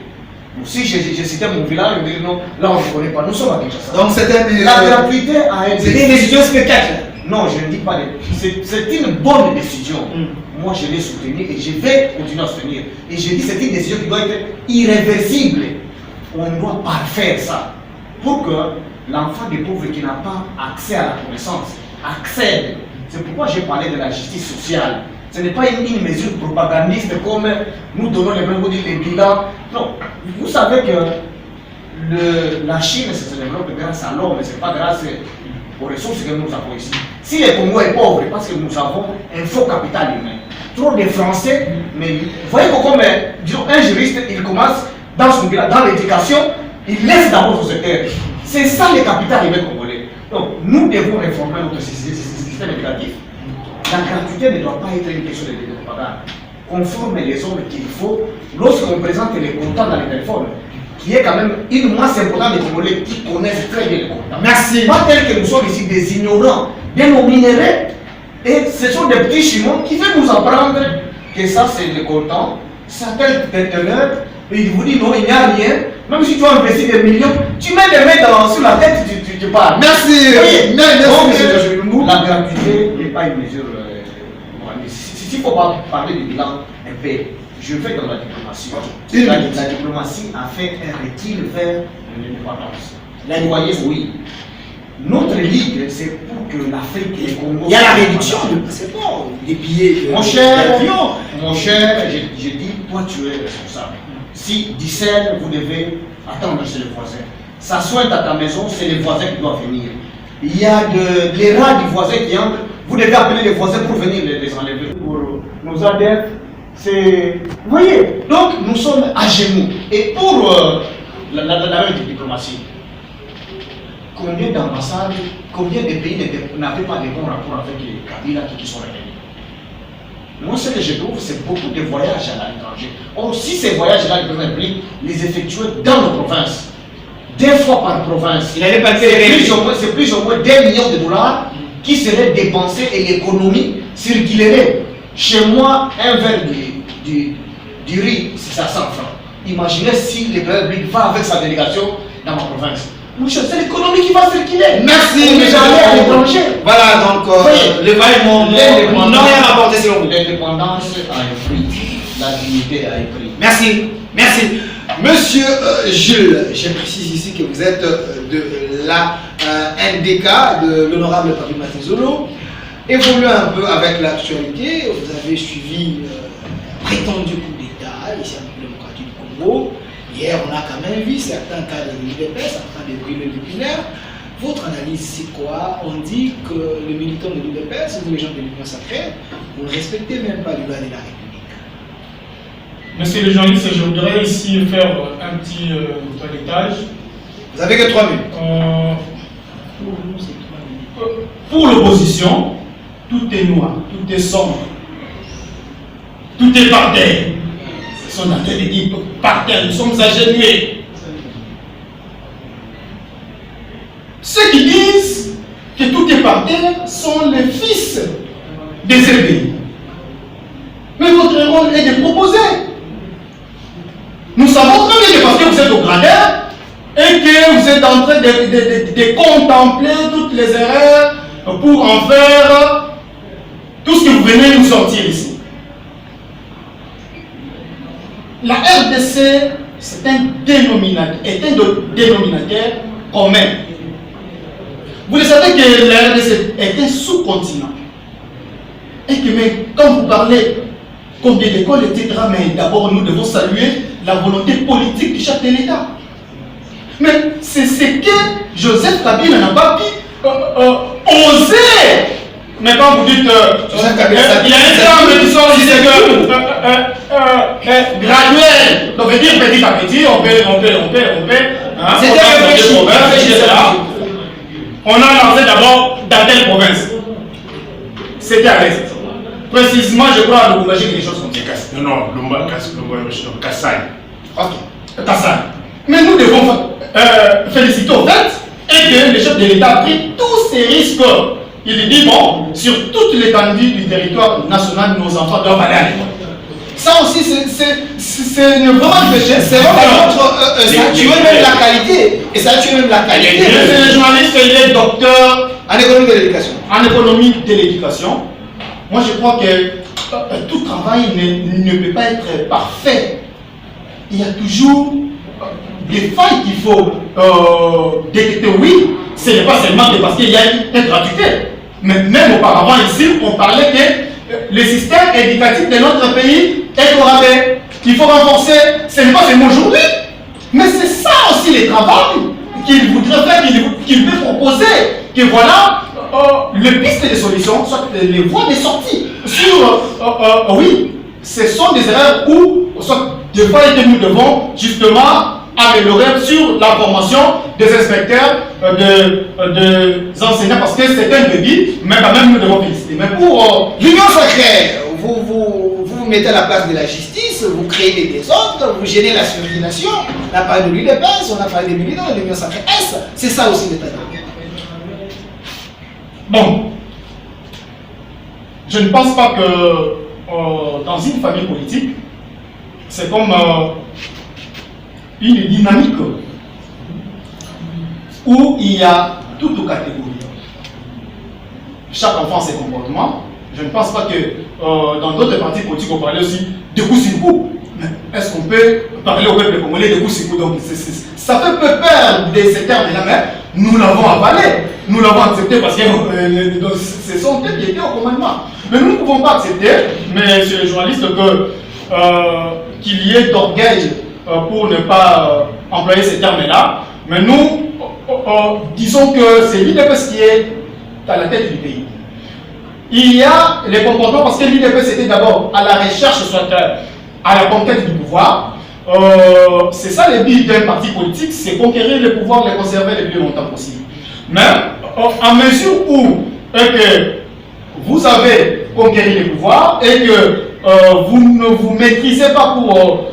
Si je citais mon village, je dirais non, là on ne connaît pas. Nous sommes à Kinshasa. Donc c'était la gratuité a été. C'était une décision spectacle. Non, je ne dis pas. C'est une bonne décision. Moi, je l'ai soutenue et je vais continuer à soutenir. Et je dis c'est une décision qui doit être irréversible. On doit parfaire ça pour que l'enfant des pauvres qui n'a pas accès à la connaissance accède. C'est pourquoi j'ai parlé de la justice sociale. Ce n'est pas une mesure propagandiste comme nous donnons les mêmes les bilans. Non, vous savez que la Chine se développe grâce à l'homme, mais ce n'est pas grâce aux ressources que nous avons ici. Si le Congo est pauvre, parce que nous avons un faux capital humain. Trop de Français, mais vous voyez que comme disons, un juriste, il commence dans son bilan, dans l'éducation, il laisse d'abord son secteur. C'est ça le capital humain congolais. Donc nous devons réformer notre système éducatif. La gratuité ne doit pas être une question de propagande. On forme les hommes qu'il faut lorsqu'on présente les comptants dans les téléphones, qui est quand même une masse importante des Congolais qui connaissent très bien les comptants. Merci. Pas tel que nous sommes ici des ignorants, bien minérés, et ce sont des petits chimons qui veulent nous apprendre que ça c'est le comptant, ça tel teneur, Et il vous dit non, il n'y a rien. Même si tu as investi des millions, tu mets des mains sur la tête, tu parles. Merci. Oui. Merci, Donc, monsieur Joshua Lumumbu. la gratuité n'est pas une mesure. S'il ne faut pas parler du bilan un peu, je fais dans la diplomatie. La diplomatie a fait un recul vers l'indépendance. Là, vous voyez, oui. Notre ligue, c'est pour que l'Afrique et les Congo. Il y a la réduction de passeport, des billets. Mon cher, je dis, toi tu es responsable. Si Dissel, vous devez attendre chez les voisins. S'asseoir à ta maison, c'est les voisins qui doivent venir. Il y a les rats du voisin qui entrent, vous devez appeler les voisins pour venir les enlever. Pour nos adeptes, c'est. Vous voyez, donc nous sommes à genoux. Et pour la diplomatie, combien d'ambassades, combien de pays n'avaient pas de bons rapports avec les Kabila qui sont réunis? Moi, ce que je trouve, c'est beaucoup de voyages à l'étranger. Or, si ces voyages-là, le président République les effectuait dans nos provinces, 2 fois par province, c'est plus ou moins 2 millions de dollars qui seraient dépensés et l'économie circulerait. Chez moi, un verre du riz, c'est 500 francs. Imaginez si le président République va avec sa délégation dans ma province. C'est l'économie qui va circuler. Merci, mais j'allais à l'étranger. Voilà, donc, le mon rien rapporté selon vous. L'indépendance a un prix. La dignité a un prix. Merci, merci. Monsieur Jules, je précise ici que vous êtes de la NDK, de l'honorable Papi Matezolo. Évoluez un peu avec l'actualité. Vous avez suivi prétendu coup d'État ici en République démocratique du Congo. Hier, on a quand même vu certains cas de l'UDPS en train de brûler le binaire. Votre analyse, c'est quoi? On dit que les militants de l'UDPS, ou les gens de l'Union sacrée, vous ne respectez même pas les lois de la République. Monsieur le journaliste, je voudrais ici faire un petit toilettage. Vous avez que 3 minutes. Pour l'opposition, tout est noir, tout est sombre, tout est par terre. Ils sont en train de dire par terre, nous sommes agenouillés. Ceux qui disent que tout est par terre sont les fils des élevés. Mais votre rôle est de proposer. Nous savons très bien que parce que vous êtes au gradin et que vous êtes en train de contempler toutes les erreurs pour en faire tout ce que vous venez nous sortir ici. La RDC, c'est un dénominateur commun. Vous le savez que la RDC est un sous-continent. Et que même quand vous parlez combien d'écoles, etc., mais d'abord nous devons saluer la volonté politique du chef de l'État. Mais c'est ce que Joseph Kabila n'a pas pu oser. Mais quand vous dites, il y a un terme qui sort ici que graduel, donc veut dire petit à petit, on peut. Hein, c'était on a lancé d'abord dans telle province. C'était à l'est. Précisément, je crois à Lubumbashi, quelque chose comme ça. Non, Kassai. Ok, Kassai. Mais nous devons féliciter au fait et que le chef de l'État a pris tous ces risques. Il dit, bon, sur toute l'étendue du territoire national, nos enfants doivent aller à l'école. Ça aussi, c'est une vraiment péché. C'est vraiment ça tue même la qualité. Et ça tue même la qualité. Le journaliste, il est docteur en économie de l'éducation. En économie de l'éducation. Moi, je crois que tout travail ne peut pas être parfait. Il y a toujours des failles qu'il faut détecter. Oui, ce n'est pas seulement parce qu'il y a une gratuité. Mais même auparavant ici, on parlait que le système éducatif de notre pays est au rabais. Il faut renforcer. Ce n'est pas seulement aujourd'hui, mais c'est ça aussi le travail qu'il voudrait faire, qu'il veut proposer. Que voilà, les pistes de solutions, soit les voies de sortie. Sur, oui, ce sont des erreurs où, soit des fois que nous devons justement améliorer sur la formation des inspecteurs, des enseignants, parce que c'est un débit, mais quand même nous devons féliciter. Mais pour l'Union sacrée, vous mettez à la place de la justice, vous créez des désordres, vous gênez la civilisation. On a parlé de l'UDPS, on a parlé des militants de l'Union sacrée. C'est ça aussi l'état d'âme. Bon, je ne pense pas que dans une famille politique, c'est comme une dynamique où il y a toutes catégories. Chaque enfant a ses comportements. Je ne pense pas que dans d'autres partis politiques, on parlait aussi de coups sur coup. Mais est-ce qu'on peut parler au peuple congolais de coups sur coup? Donc, ça fait peu peur de ces termes-là, mais nous l'avons avalé. Nous l'avons accepté parce que ce sont eux qui étaient au commandement. Mais nous ne pouvons pas accepter, mais sur les journalistes, qu'il y ait d'orgueil pour ne pas employer ces termes-là. Mais nous, disons que c'est l'UDPS qui est à la tête du pays. Il y a les comportements, parce que l'UDPS était d'abord à la recherche, soit à la conquête du pouvoir. C'est ça le but d'un parti politique, c'est conquérir le pouvoir, le conserver le plus longtemps possible. Mais en mesure où que vous avez conquéri le pouvoir et que vous ne vous maîtrisez pas pour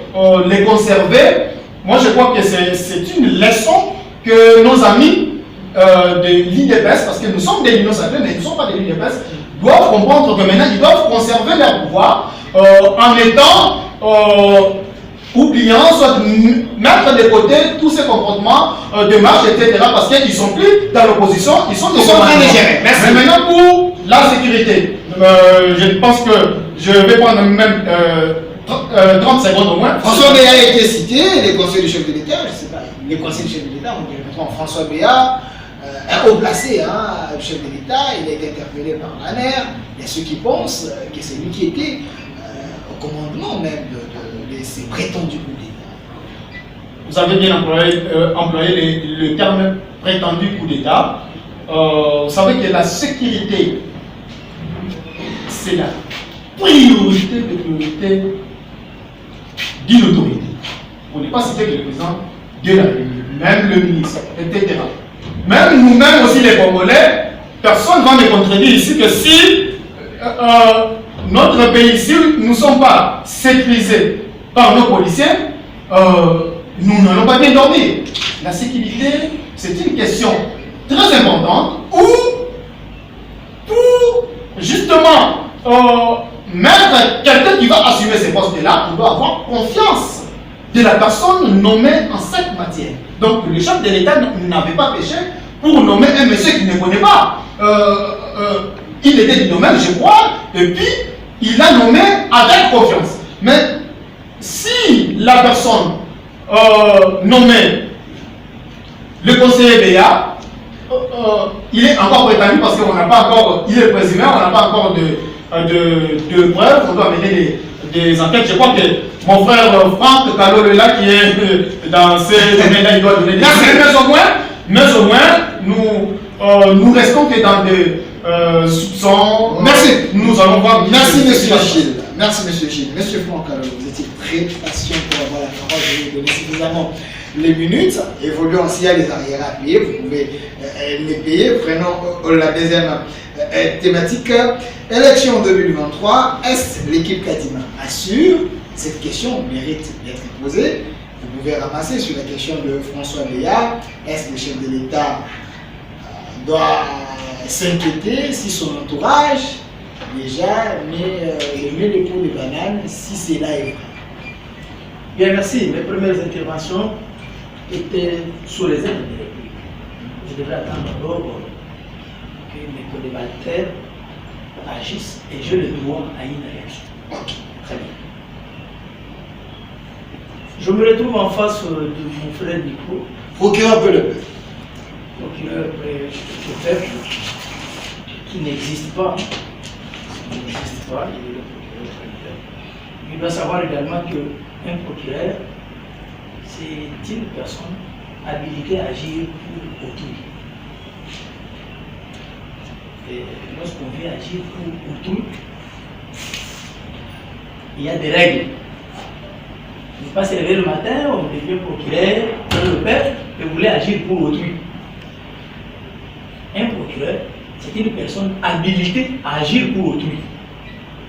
les conserver, moi je crois que c'est une leçon que nos amis de l'UDPS, parce que nous sommes des Unions sacrées, mais ils ne sont pas des l'UDPS, doivent comprendre que maintenant ils doivent conserver leur pouvoir en étant oubliant, soit mettre de côté tous ces comportements de marche, etc. Parce qu'ils ne sont plus dans l'opposition, ils sont en train de gérer. Mais maintenant pour la sécurité, je pense que je vais prendre même 30 secondes au moins. François Béat a été cité, les conseils du chef de l'État, je ne sais pas, les conseils du chef de l'État, on dirait maintenant François Béat, un haut placé, le chef de l'État, il a été interpellé par l'ANER. Il y a ceux qui pensent que c'est lui qui était au commandement même de ces prétendus coups d'État. Vous avez bien employé le terme prétendu coup d'État. Vous savez que la sécurité, c'est la priorité de priorité d'une autorité. Pour ne pas citer que le président de la République, même le ministre, etc. Même nous-mêmes aussi les Congolais, personne ne va me contredire ici que si notre pays, si nous ne sommes pas sécurisés par nos policiers, nous n'allons pas bien dormir. La sécurité, c'est une question très importante où, pour justement mettre quelqu'un qui va assumer ces postes-là, on doit avoir confiance de la personne nommée en cette matière. Donc le chef de l'État n'avait pas péché pour nommer un monsieur qu'il ne connaît pas. Il était du domaine, je crois, et puis il l'a nommé avec confiance. Mais si la personne nommée le conseiller Béat, il est encore prétendu parce qu'on n'a pas encore, il est présumé, on n'a pas encore de preuves, on doit mener des enquêtes. Je crois que mon frère Franck Kalolo là qui est dans ces domaines-là, il doit donner des enquêtes. Mais au moins, nous restons que dans des soupçons. Merci. Nous allons voir. Merci monsieur Gilles. Merci monsieur Gilles. Monsieur Franck Kalolo, vous étiez très patient pour avoir la parole. Je vais vous donner suffisamment les minutes. Évoluons s'il y a les arrières à payer, vous pouvez les payer. Prenons la deuxième thématique. Élection 2023. Est-ce l'équipe Kadima assure? Cette question mérite d'être posée. Vous pouvez ramasser sur la question de François Béat. Est-ce que le chef de l'État doit s'inquiéter si son entourage déjà met les pots de banane, si c'est là est vrai? Bien, merci. Mes premières interventions étaient sous les ailes de la République. Je devrais attendre d'abord que mes co-débatteurs agissent et j'ai le droit à une réaction. Ok, très bien. Je me retrouve en face de mon frère Nico, procureur peu le peuple. Procureur du peuple, qui n'existe pas. Il n'existe pas, il est le procureur du peuple. Il doit savoir également qu'un procureur, c'est une personne habilitée à agir pour autrui. Et lorsqu'on veut agir pour autrui, il y a des règles. Il ne faut pas se lever le matin, on devient procureur, le peuple, et vous voulez agir pour autrui. Un procureur, c'est une personne habilitée à agir pour autrui.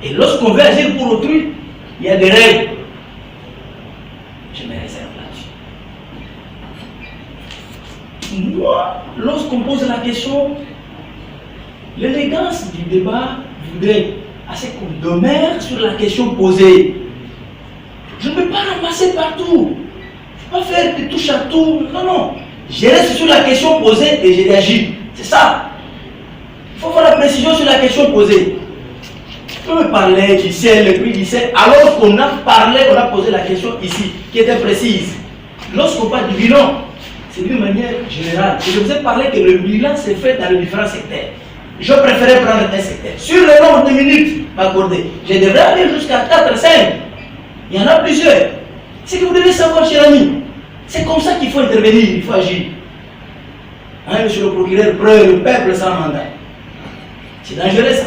Et lorsqu'on veut agir pour autrui, il y a des règles. Je me réserve là-dessus. Moi, lorsqu'on pose la question, l'élégance du débat voudrait assez qu'on demeure sur la question posée. Je ne peux pas ramasser partout. Pas faire de touche à tout. Non, non. Je reste sur la question posée et je réagis. C'est ça. Il faut faire la précision sur la question posée. Tu peux me parler du ciel, le prix du ciel, alors qu'on a parlé, on a posé la question ici, qui était précise. Lorsqu'on parle du bilan, c'est d'une manière générale. Et je vous ai parlé que le bilan s'est fait dans les différents secteurs. Je préférais prendre un secteur. Sur le nombre de minutes accordées, je devrais aller jusqu'à 4, 5. Il y en a plusieurs. C'est que vous devez savoir, cher ami. C'est comme ça qu'il faut intervenir, il faut agir. Hein, monsieur le procureur, preuve le peuple sans mandat. C'est dangereux ça.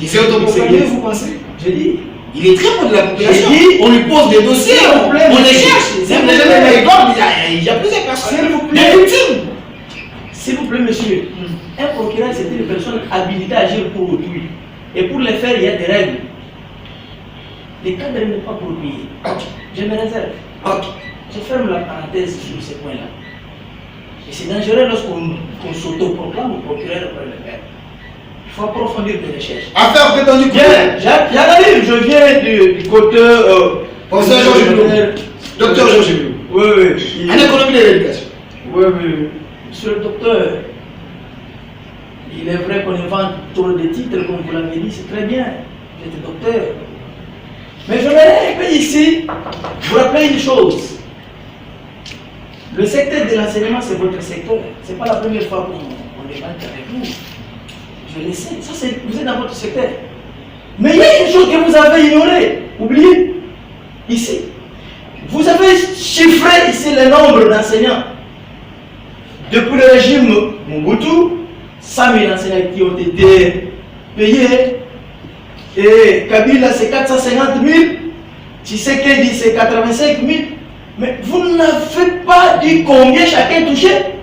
Il s'est autoproclamé, vous pensez? Je dis. Il est très proche de la population. J'ai dit, on lui pose des dossiers, on les cherche. Il y a plusieurs personnes. S'il vous plaît. Des victimes. S'il vous plaît, monsieur. Un procureur, c'est une personne habilitée à agir pour autrui. Et pour les faire, il y a des règles. Les cadres ne sont pas appropriés. Je me réserve. Je ferme la parenthèse sur ce point-là. Et c'est dangereux lorsqu'on s'autoproclame au procureur pour le faire. Il faut approfondir des recherches. Affaire prétendue coupable. J'arrive, je viens du côté. Professeur Georges Blum. Docteur Georges Blum. Oui. En économie de l'éducation. Oui. Monsieur le docteur, il est vrai qu'on invente trop de titres, comme vous l'avez dit, c'est très bien. Vous êtes docteur. Mais je vais ici vous rappeler une chose. Le secteur de l'enseignement, c'est votre secteur. Ce n'est pas la première fois qu'on débat avec vous. Je le sais. Ça, vous êtes dans votre secteur. Mais il y a une chose que vous avez ignorée. Oubliez. Ici. Vous avez chiffré ici le nombre d'enseignants. Depuis le régime Mobutu, 100 000 enseignants qui ont été payés. Et Kabila, c'est 450 000. Tshisekedi, c'est 85 000. Mais vous n'avez pas dit combien chacun touchait.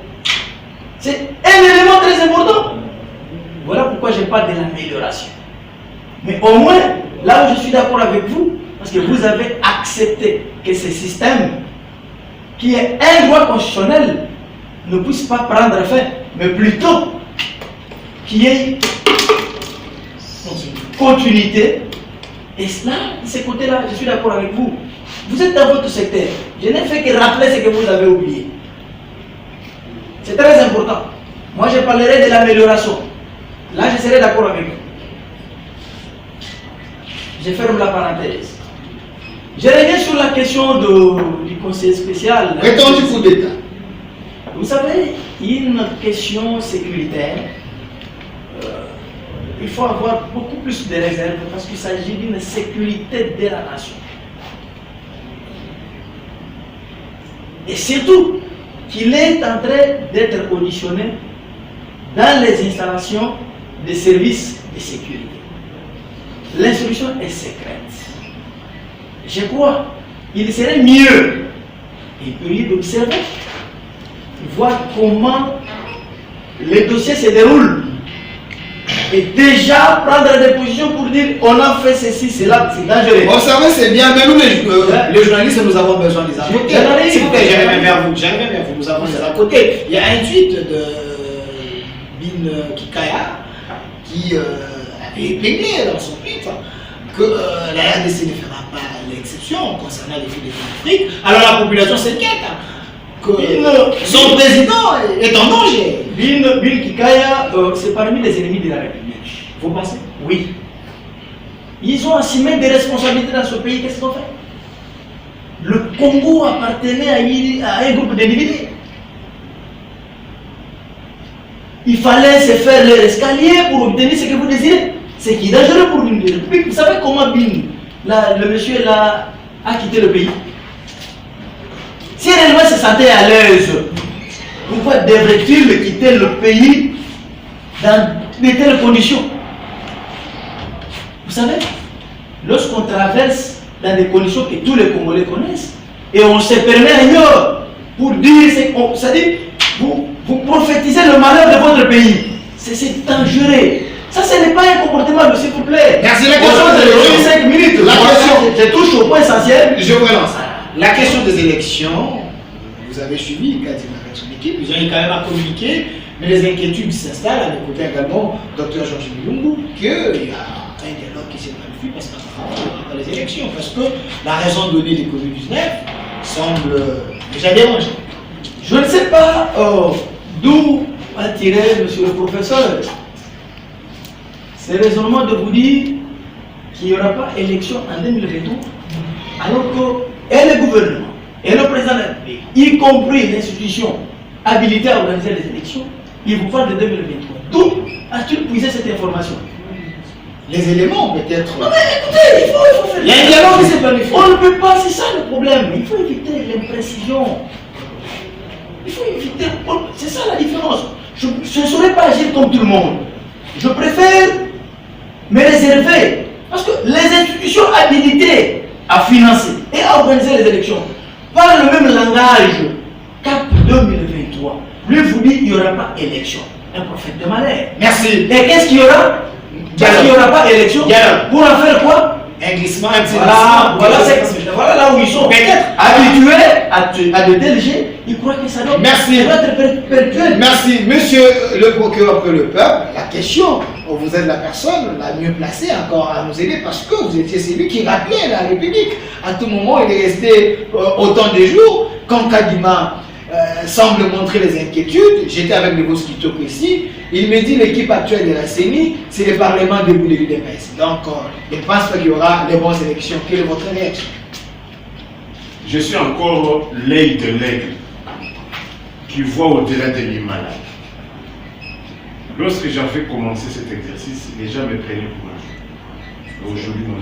C'est un élément très important. Voilà pourquoi je parle de l'amélioration. Mais au moins, là où je suis d'accord avec vous, parce que vous avez accepté que ce système, qui est un droit constitutionnel, ne puisse pas prendre fin, mais plutôt qu'il y ait continuité. Et cela, de ce côté-là, je suis d'accord avec vous. Vous êtes dans votre secteur. Je n'ai fait que rappeler ce que vous avez oublié. C'est très important. Moi, je parlerai de l'amélioration. Là, je serai d'accord avec vous. Je ferme la parenthèse. Je reviens sur la question du conseil spécial. Prétendu coup d'État. Vous savez, une question sécuritaire, il faut avoir beaucoup plus de réserves parce qu'il s'agit d'une sécurité de la nation. Et surtout qu'il est en train d'être auditionné dans les installations des services de sécurité. L'instruction est secrète. Je crois qu'il serait mieux d'observer, voir comment les dossiers se déroulent et déjà prendre des positions pour dire on a fait ceci, cela, c'est dangereux. Observer, c'est bien, mais nous les journalistes, nous avons besoin des avocats. S'il vous plaît, j'arrive vers vous, nous avons des à côté. Il y a un tweet de Bin Kikaya qui avait épinglé dans son tweet que la RDC ne fera pas l'exception concernant les filles d'Afrique. Alors la population s'inquiète que son président est en danger. Bin Kikaya, c'est parmi les ennemis de la République. Vous pensez? Oui. Ils ont assumé des responsabilités dans ce pays. Qu'est-ce qu'ils ont fait? Le Congo appartenait à un groupe d'individus. Il fallait se faire leur escalier pour obtenir ce que vous désirez. C'est qui est dangereux pour une république. Vous savez comment le monsieur là a quitté le pays? Si réellement se sentait à l'aise, pourquoi devrait-il quitter le pays dans de telles conditions? Vous savez, lorsqu'on traverse dans des conditions que tous les Congolais connaissent, et on se permet ailleurs pour dire, c'est-à-dire, vous prophétisez le malheur de votre pays. C'est dangereux. Ça, ce n'est pas un comportement, s'il vous plaît. Merci. La question des élections. 5 minutes. Je touche au point essentiel. Je vous relance. La question des élections, vous avez suivi Kadima avec son équipe, ils ont quand même à communiquer, mais les inquiétudes s'installent, à l'écouter également Dr Georges Bilungu, qu'il y a un dialogue qui s'est planifié parce les élections, parce que la raison donnée des Covid-19 semble Déjà dérange. Je ne sais pas d'où a tiré monsieur le professeur ces raisonnements de vous dire qu'il n'y aura pas élection en 2023, alors que et le gouvernement et le président de la République, y compris l'institution habilitée à organiser les élections, ils vous parlent de 2023. D'où as-tu puisé cette information? Les éléments, peut-être. Non mais écoutez, il faut faire. Il y a un dialogue qui s'est planifié. On ne peut pas, c'est ça le problème. Il faut éviter l'imprécision. Il faut éviter. C'est ça la différence. Je ne saurais pas agir comme tout le monde. Je préfère me réserver. Parce que les institutions habilitées à financer et à organiser les élections parlent le même langage qu'AP 2023. Lui vous dit qu'il n'y aura pas élection. Un prophète de malheur. Merci. Et qu'est-ce qu'il y aura? Parce qu'il n'y aura pas élection. Pour en faire quoi? Un glissement, un petit Voilà là où ils sont. Peut-être Habitués à de tels jets, ils croient que ça doit Merci. être perpétuel. Merci, monsieur le procureur que le peuple. La question, vous êtes la personne la mieux placée encore à nous aider parce que vous étiez celui qui rappelait la République. À tout moment, il est resté autant de jours. Quand Kadima semble montrer les inquiétudes, j'étais avec le mosquito ici, il me dit l'équipe actuelle de la CENI, c'est le Parlement debout de l'UDPS. Donc, je ne pense pas qu'il y aura les bonnes élections. Quelle est votre réaction? Je suis encore l'œil de l'aigle qui voit au-delà de l'Himalaya. Lorsque j'avais commencé cet exercice, les gens me prenaient pour un jeu. Aujourd'hui, non.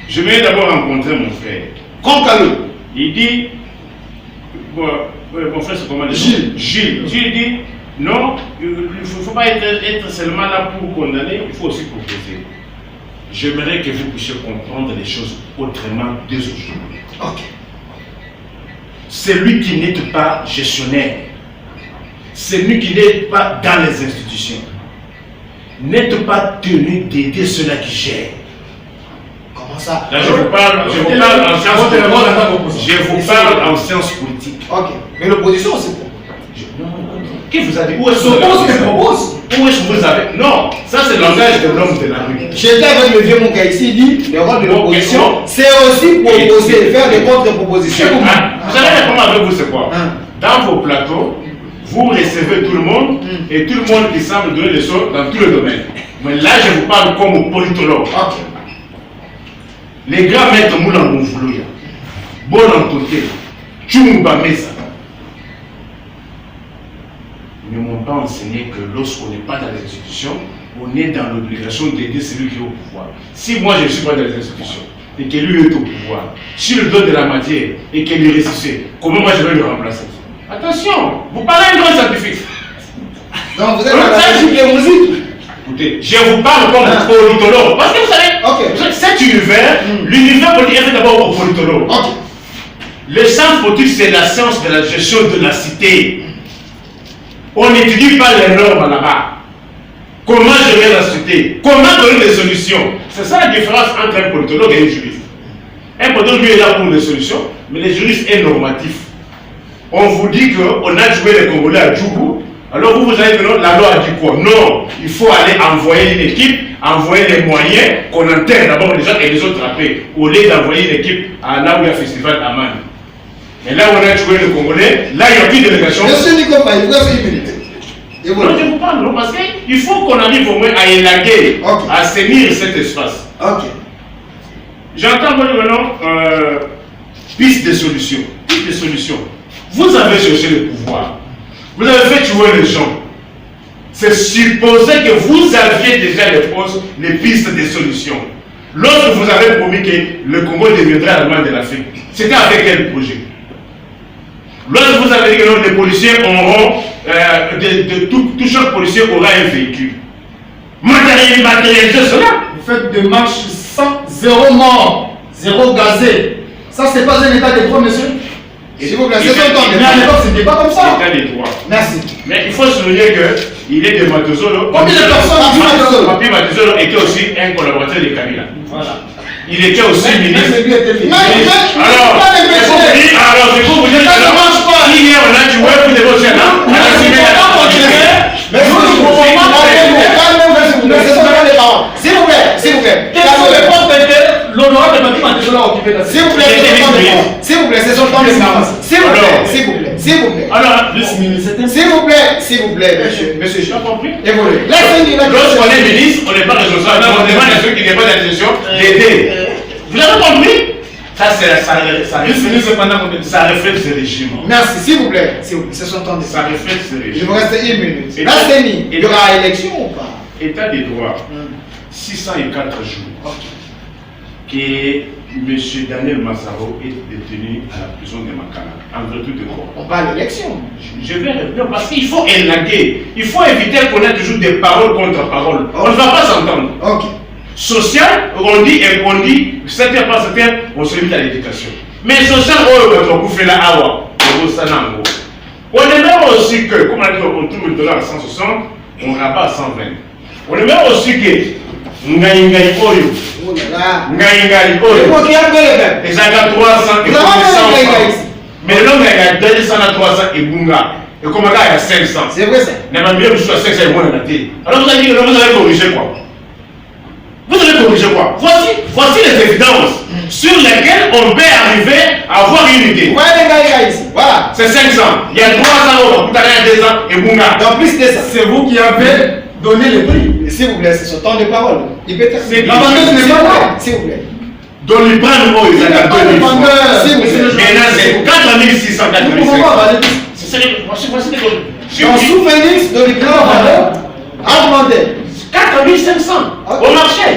Je vais d'abord rencontrer mon frère. Concalo. Il dit, mon frère c'est comment Gilles. Gilles dit, non, il ne faut pas être seulement là pour condamner, il faut aussi proposer. J'aimerais que vous puissiez comprendre les choses autrement dès aujourd'hui. Ok. Celui qui n'est pas gestionnaire, celui qui n'est pas dans les institutions, n'est pas tenu d'aider ceux-là qui gèrent. Comment ça? Là, je vous parle en sciences politiques. Ok. Mais l'opposition, c'est pour. Qui vous a dit? Où est-ce que vous avez? Non, ça c'est le langage de l'homme de la rue. J'étais avec le vieux Monka ici, il dit le rôle de l'opposition, c'est aussi proposer, faire des contre-propositions. Vous savez répondre avec vous, c'est quoi? Dans vos plateaux, vous recevez tout le monde et tout le monde qui semble donner des choses dans tous les domaines. Mais là, je vous parle comme politologue. Ok. Les grands maîtres Moulin Bonvoulouya, Bon Antoté, Tchumba Mesa, ne m'ont pas enseigné que lorsqu'on n'est pas dans les institutions, on est dans l'obligation d'aider celui qui est au pouvoir. Si moi je ne suis pas dans les institutions et que lui est au pouvoir, si je donne de la matière et qu'il est ressuscité, comment moi je vais le remplacer? Attention, vous parlez à un grand scientifique. Donc vous êtes dans la logique des musiques. Écoutez, je vous parle comme politologue. Parce que vous savez, cet univers, l'univers politique est fait d'abord au politologue. Les sciences politiques, c'est la science de la gestion de la cité. On n'étudie pas les normes là-bas. Comment gérer la cité? Comment donner des solutions? C'est ça la différence entre un politologue et un juriste. Un politologue, lui, est là pour des solutions, mais le juriste est normatif. On vous dit qu'on a joué les Congolais à Djougou, alors vous allez dire la loi a dit quoi? Non, il faut aller envoyer une équipe, envoyer les moyens, qu'on enterre d'abord les gens et les autres après, au lieu d'envoyer une équipe à là où il y a un festival à Man. Et là où on a joué le Congolais, là il n'y a plus de délégation. Monsieur Nicolas, il vous a fait une minute. Non, je vous parle, non, parce qu'il faut qu'on arrive au moins à élaguer, à assainir cet espace. Ok. J'entends maintenant piste de solution. Piste de solution. Vous avez cherché le pouvoir. Vous avez fait tuer les gens. C'est supposé que vous aviez déjà les pistes de solutions. Lorsque vous avez promis que le Congo deviendrait allemand de l'Afrique, c'était avec quel projet? Lorsque vous avez dit que les policiers auront, tout chaque policier aura un véhicule. Matérialiser cela. Vous faites des marches sans zéro mort, zéro gazé. Ça, c'est pas un état de droit, monsieur. S'il vous plaît, c'est son temps. Mais à l'époque, c'était pas comme ça. État des droits. Merci. Mais il faut souligner qu'il est de Matozolo. Combien de personnes ont dit Matozolo? Papi Matozolo était aussi un collaborateur de Kabila. Voilà. Il était aussi ministre. Alors, c'est pour vous dire que ça ne marche pas. Il y a un adjoint pour des votes là. Mais vous ne pouvez pas s'il vous plaît, s'il vous plaît. Quelles sont les portes que l'honorable Papi Matozolo a occupé là? S'il vous plaît, c'est son temps de silence. S'il vous plaît. Alors, S'il vous plaît, monsieur. tu as compris? Évoluez. Lorsqu'on est ministre, on n'est pas responsable. On demande à ceux qui n'ont pas d'intention d'aider. Vous avez compris? Ça, ça reflète ce régime. Merci, s'il vous plaît. C'est son temps de Ça reflète ce Il régime. vous reste 1 minute. Et Là, donc- c'est mis. Il y aura élection ou pas? État des droits, 604 jours. Que M. Daniel Massaro est détenu à la prison de Makala. En vertu de quoi? On parle d'élection. Je vais revenir parce qu'il faut élaguer. Il faut éviter qu'on ait toujours des paroles contre paroles. On ne va pas s'entendre. Ok. Social, on dit, cette heure par cette heure, on se limite à l'éducation. Mais social, on fait la awa. On aimerait aussi que, comme on a dit, on trouve le dollar à 160, on rabat à 120. On aimerait aussi que, Ngaïngaï Oyo, Oh là là. Ngaïngaï Le Oyo, mot qui a un peu le même. les aga 300 et Vous avez 100 un Ngaïngaï francs. ici. Mais l'homme il y a 200 à 300 et Bunga. Et comme il y a 500. C'est vrai ça. Il y a mieux que 500 et moins de thé. Alors vous allez corriger quoi? Vous allez corriger quoi? Voici les évidences sur lesquelles on peut arriver à avoir une idée. Vous voyez les gars ici. Voilà. C'est 500. Il y a 300 euros, tout à l'heure 200 et Bunga. En plus de ça. C'est vous qui avez donné le prix. S'il vous plaît, c'est son temps de parole. Il peut C'est terminer. la vendeuse n'est pas là. S'il vous plaît. Donc les prendre moi, ils ont 2000 francs. S'il vous plaît. Maintenant c'est 4600, Vous pouvez pas 4500. valider. C'est voici les Dans sous-Phoenix, de l'écran valeur augmenté. 4500 au marché.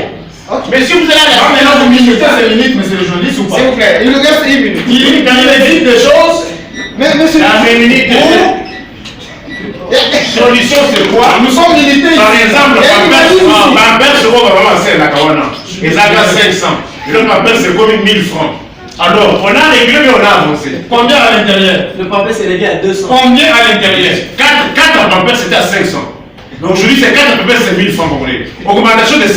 Ok. Mais si vous allez à Ah, la maintenant vous minutez, c'est limite, mais c'est le journaliste ou pas? S'il vous plaît, il nous reste 1 minute. Il dit des choses. Mais monsieur. la minute, solution c'est quoi? Nous sommes limités Par ici. exemple, ma père se voit vraiment c'est la Kawana. Et ça gagne 500. Et donc ma père c'est comme 1000 francs. Alors, on a réglé mais on a avancé. Combien à l'intérieur? Le papier s'est réglé à 200. Combien à l'intérieur? 4 à ma père c'était à 500. Donc aujourd'hui c'est 4 à ma père c'est 1000 francs compris. Augmentation de 100%.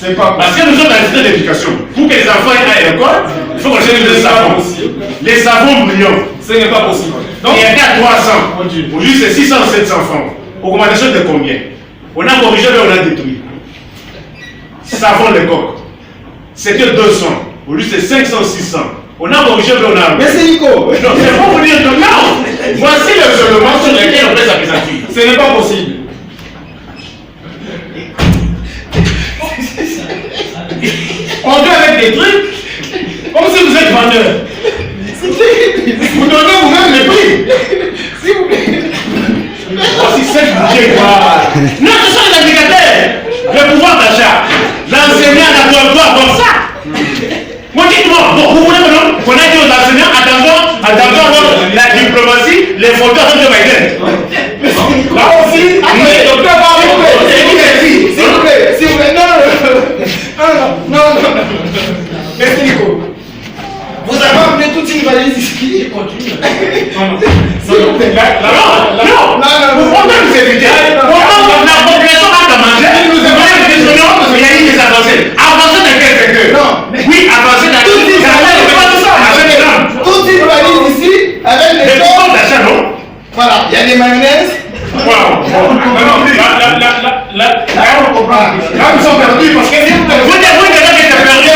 C'est pas Parce que nous sommes dans le système d'éducation. Pour que les enfants aillent à l'école, il faut qu'on cherche des savons. Les savons brillants. Ce n'est pas possible. Donc il y avait à 300. Continue. Aujourd'hui c'est 600, 700 francs. Augmentation de combien? On a corrigé mais on a détruit. Savon les coques. C'était 200. Aujourd'hui c'est 500, 600. On a corrigé mais on a. Mais c'est Nico. Non, c'est pour vous dire que non. Voici les éléments sur lesquels on peut s'appesantir. Ce n'est pas possible. On vient avec des trucs comme si vous êtes vendeur. Vous donnez vous-même les prix. S'il vous plaît. Voici 7 budgets. Non, ce sont les indicateurs. Le pouvoir d'achat. L'enseignant doit avoir ça. Moi, dites-moi, vous voulez maintenant qu'on a dit aux enseignants, attention, la diplomatie, les fauteurs de Biden. Là aussi, Attendez, docteur, s'il vous plaît. S'il vous plaît. Non. Merci Nico. Vous avez amené toute une valise ici. Continue. S'il vous plaît. Non, vous pouvez nous éviter. Pourtant, la population a à manger. Nous avons une question, il y a une des avancées. Avancer dans quel secteur? Non. Oui, avancer dans Toute une valise ici avec les les choses. pouvoirs d'achat, non? Voilà, il y a des mayonnaises. Waouh. Là, nous sommes perdus parce que vous dites que c'est perdu.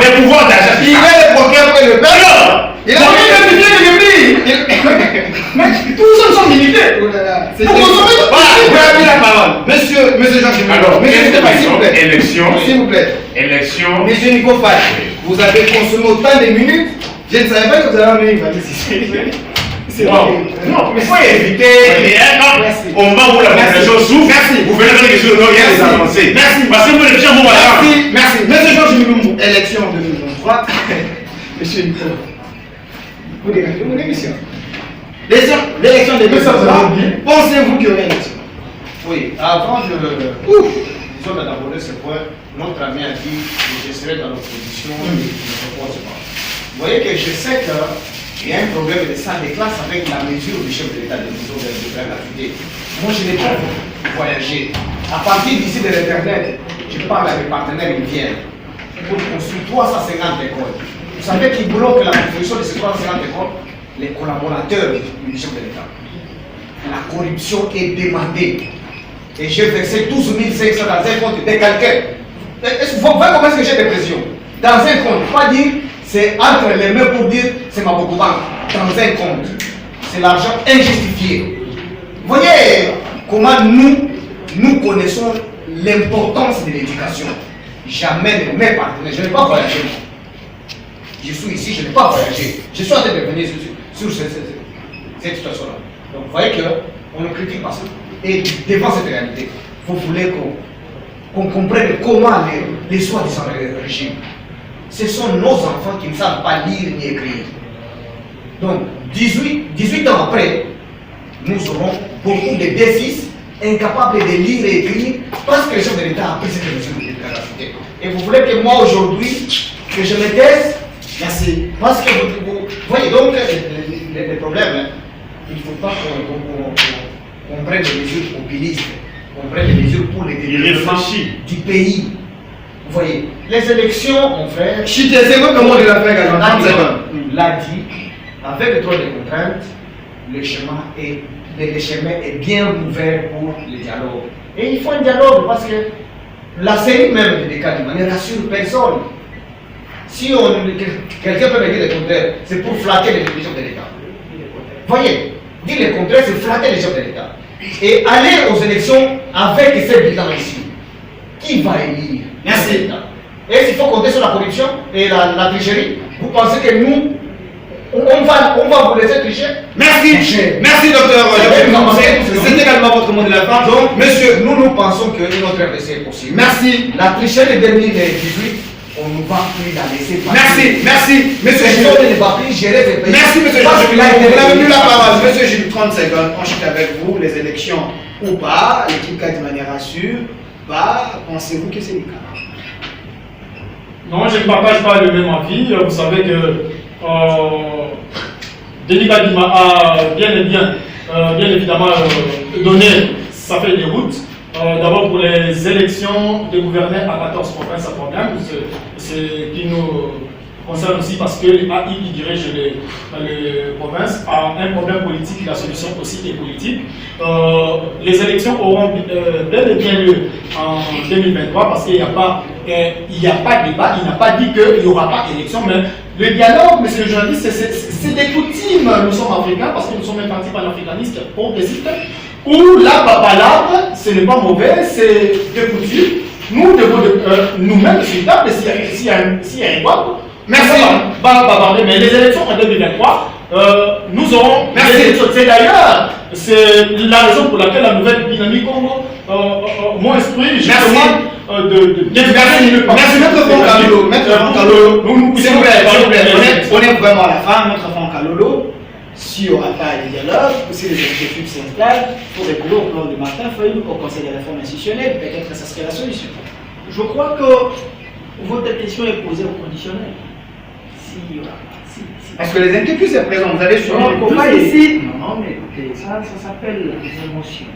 Les pouvoirs d'achat. Il est le procureur et le père. Il a mis le budget de Mais tous nous sommes limités. Oh là là, c'est Vous consommez tout. Voilà, vous avez pris la parole. Monsieur Jean-Philippe. Alors, Monsieur, s'il vous plaît. élection. S'il vous plaît. Élection. Monsieur Nico Faye, vous avez consommé autant de minutes. Je ne savais pas que vous avez amené une valise ici. C'est Non, vrai. non, il faut éviter les Merci. on va où la population souffre. Merci. Vous venez avec les choses, il y a des Merci. avancées. Merci. Parce que vous les gens vont voilà. Merci. Monsieur Jean-Philippe, élection 2023. Monsieur Nico. Vous dégagez mon émission. L'élection de 2023. Pensez-vous qu'il y aura une élection? Oui, avant de disons, d'aborder ce point, notre ami a dit que je serai dans l'opposition et je ne propose pas. Vous voyez que je sais qu'il y a un problème de salle de classe avec la mesure du chef de l'État de disons, de la gratuité. Moi, je n'ai pas voyagé. À partir d'ici de l'Internet, je parle avec mes partenaires, ils viennent pour construire 350 écoles. Vous savez qui bloque la construction de ces 350 écoles? Les collaborateurs du chef de l'État. La corruption est demandée. Et j'ai versé 12 500 dans un compte de quelqu'un. Vous voyez comment est-ce que j'ai des pressions? Dans un compte, pas dire c'est entre les mains pour dire c'est ma beaucoup banque. Dans un compte, c'est l'argent injustifié. Vous voyez comment nous connaissons l'importance de l'éducation. Jamais de mes partenaires, je n'ai pas voyagé. Je suis ici, je n'ai pas voyagé. Je suis en train de venir sur cette situation-là. Donc vous voyez qu'on nous critique parce que, et devant cette réalité, vous voulez qu'on comprenne comment les soi-disant régimes, ce sont nos enfants qui ne savent pas lire ni écrire. Donc 18 ans après, nous aurons beaucoup de D6 incapables de lire et écrire parce que le chef de l'État a pris cette mesure de la gratuité. Et vous voulez que moi aujourd'hui, que je me taise? Merci. Parce que vous voyez donc les problèmes, hein. Il ne faut pas qu'on prenne des mesures populistes, qu'on prenne des mesures pour le développement du pays. Vous voyez, les élections, mon frère, l'a dit, avec trop de contraintes, le chemin est bien ouvert pour le dialogue. Et il faut un dialogue parce que la série même des cas ne rassure personne. Si quelqu'un peut me dire le contraire, c'est pour flatter les dirigeants de l'État. Voyez, dire le contraire, c'est flatter les gens de l'État. Et aller aux élections avec ces bilans ici, qui va élire? Merci. Et s'il faut compter sur la corruption et la tricherie, vous pensez que nous, on va vous laisser tricher? Merci, merci docteur. C'est également votre mot de la fin. Donc, monsieur, nous pensons que notre RDC est possible. Merci. La tricherie de 2018, on ne va plus la laisser passer. Merci, monsieur Gilles. On ne va plus gérer ces pays. Merci, monsieur Gilles. Vous avez tenu la parole. Monsieur Gilles, 30 secondes. Ensuite, avec vous, les élections ou pas, l'équipe gagne de manière assure. Pas, pensez-vous que c'est le cas? Non, je ne partage pas le même avis. Vous savez que Denis Kadima a bien évidemment donné sa feuille de route. D'abord pour les élections de gouverneurs à 14 provinces à problème, c'est qui nous concerne aussi parce que l'AI qui dirige les provinces a un problème politique, la solution aussi est politique. Les élections auront bel et bien lieu en 2023 parce qu'il n'y a pas de débat, il n'a pas dit qu'il n'y aura pas d'élection, mais le dialogue, monsieur le journaliste, c'est des coutumes. Nous sommes africains parce que nous sommes un parti panafricaniste progressiste où la papalade, ce n'est pas mauvais, c'est des coutumes. Nous devons nous-mêmes sur table, s'il y a un vote. Merci. Mais les élections en 2023, nous aurons des élections. C'est d'ailleurs la raison pour laquelle la nouvelle dynamique Congo m'a instruit justement Merci, Maître Fonkalolo. S'il vous plaît, on est vraiment à la fin, Maître Fonkalolo. S'il n'y aura pas de dialogue, si les objectifs s'installent, pour réguler au plan de Martin Fayou au Conseil de réforme institutionnelle, peut-être que ça serait la solution. Je crois que votre question est posée au conditionnel. S'il y aura pas. Parce que les inquiétudes sont présentes, vous avez suivi les comment ici? Non, mais écoutez, ça s'appelle les émotions.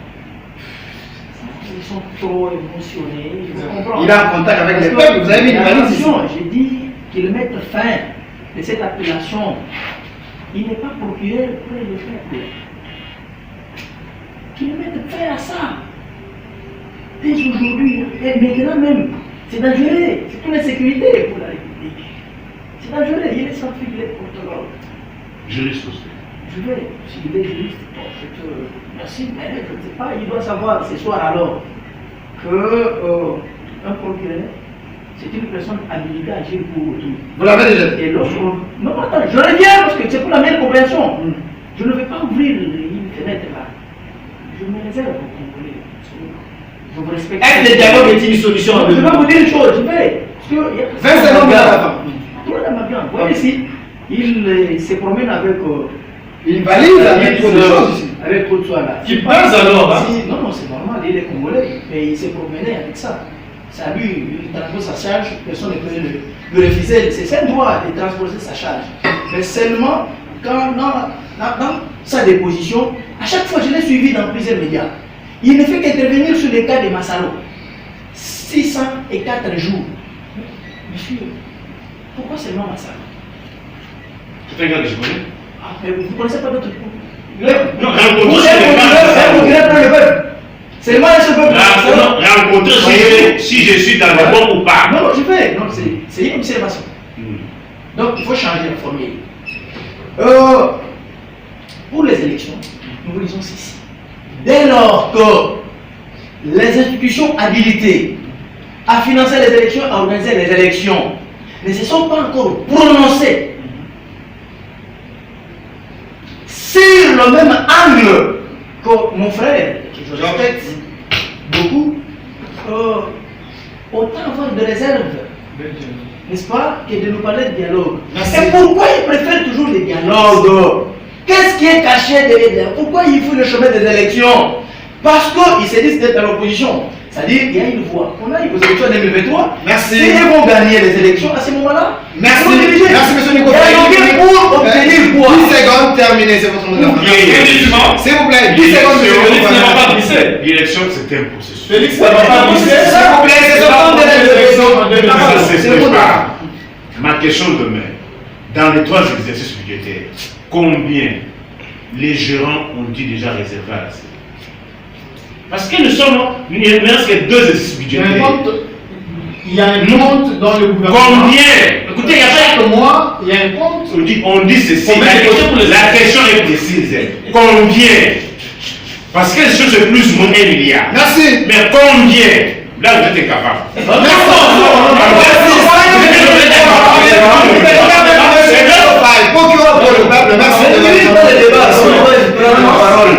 Ils sont trop émotionnés. Il est en contact avec les peuples, vous avez mis une balance ici. J'ai dit qu'ils mettent fin de cette appellation. Il n'est pas procureur près du peuple. Qu'ils mettent fin à ça. Dès aujourd'hui, et maintenant même, c'est dangereux. C'est pour la sécurité pour la République. C'est dangereux. Il est sans filet porte-parole. Juriste aussi. Je vais, s'il est juriste, bon, merci, mais je ne sais pas, il doit savoir ce soir alors que un procureur, c'est une personne habilitée à agir pour autrui. Vous l'avez déjà dit. Et lorsqu'on... Non, attends, je reviens parce que c'est pour la meilleure compréhension. Je ne vais pas ouvrir une fenêtre là. Je me réserve au Congolais. Je vous respecte. Est-ce que le dialogue est une solution? Je vais vous dire une chose, je vais. 20 secondes de la fin. Tout le monde vous voyez ici, il se promène avec. Il valide avec trop de choses ici. Avec trop de choses là. Il pense alors, hein? Non, c'est normal, il est congolais, mais il s'est promené avec ça. Ça lui, il transpose sa charge, personne ne peut le refuser. C'est un droit de transposer sa charge. Mais seulement, quand dans sa déposition, à chaque fois je l'ai suivi dans plusieurs médias, il ne fait qu'intervenir sur le cas de Massalo. 604 jours. Monsieur, pourquoi seulement Massalo? C'est un gars que je connais. Ah, mais vous ne connaissez pas d'autres. Non, Vous êtes le peuple. C'est moi le seul peuple. Rencontrer si je suis dans le bon ou pas. Non, je vais. Non, c'est une observation. Donc, il faut changer la formule. Pour les élections, nous vous disons ceci. Dès lors que les institutions habilitées à financer les élections, à organiser les élections, ne se sont pas encore prononcées sur le même angle que mon frère, que je respecte beaucoup, autant avoir de réserve, n'est-ce pas, que de nous parler de dialogue. Et pourquoi ils préfèrent toujours les dialogues? Qu'est-ce qui est caché derrière? Pourquoi il faut le chemin des élections? Parce qu'ils se disent d'être à l'opposition. C'est-à-dire qu'il y a une voie. On a eu aux élections en 2023. Merci. Si ils vont gagner les élections à ce moment-là, Merci. ils vont diriger. Merci, monsieur Nico. Pour obtenir quoi? 10 secondes, terminé, c'est votre mot. S'il vous plaît, 10 secondes, monsieur. L'élection, c'était un processus. Félix, ça va pas brisser. S'il vous plaît, c'est le temps de l'élection. Ça se prépare. Ma question demain, dans les 3 exercices budgétaires, combien les gérants ont dit déjà réservé à la CEI? Parce que nous sommes, il ne reste que 2 exercices budgétaires. Il y a un compte dans le gouvernement. Combien? Écoutez, il y a pas Chaque mois, il y a un compte. on dit ceci. La question est précise. Combien? Parce que les choses c'est plus ou moins 1 milliard. Merci. Mais combien? Là, vous êtes incapable. Procureur pour le peuple, merci.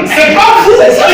C'est pas vous, c'est ça.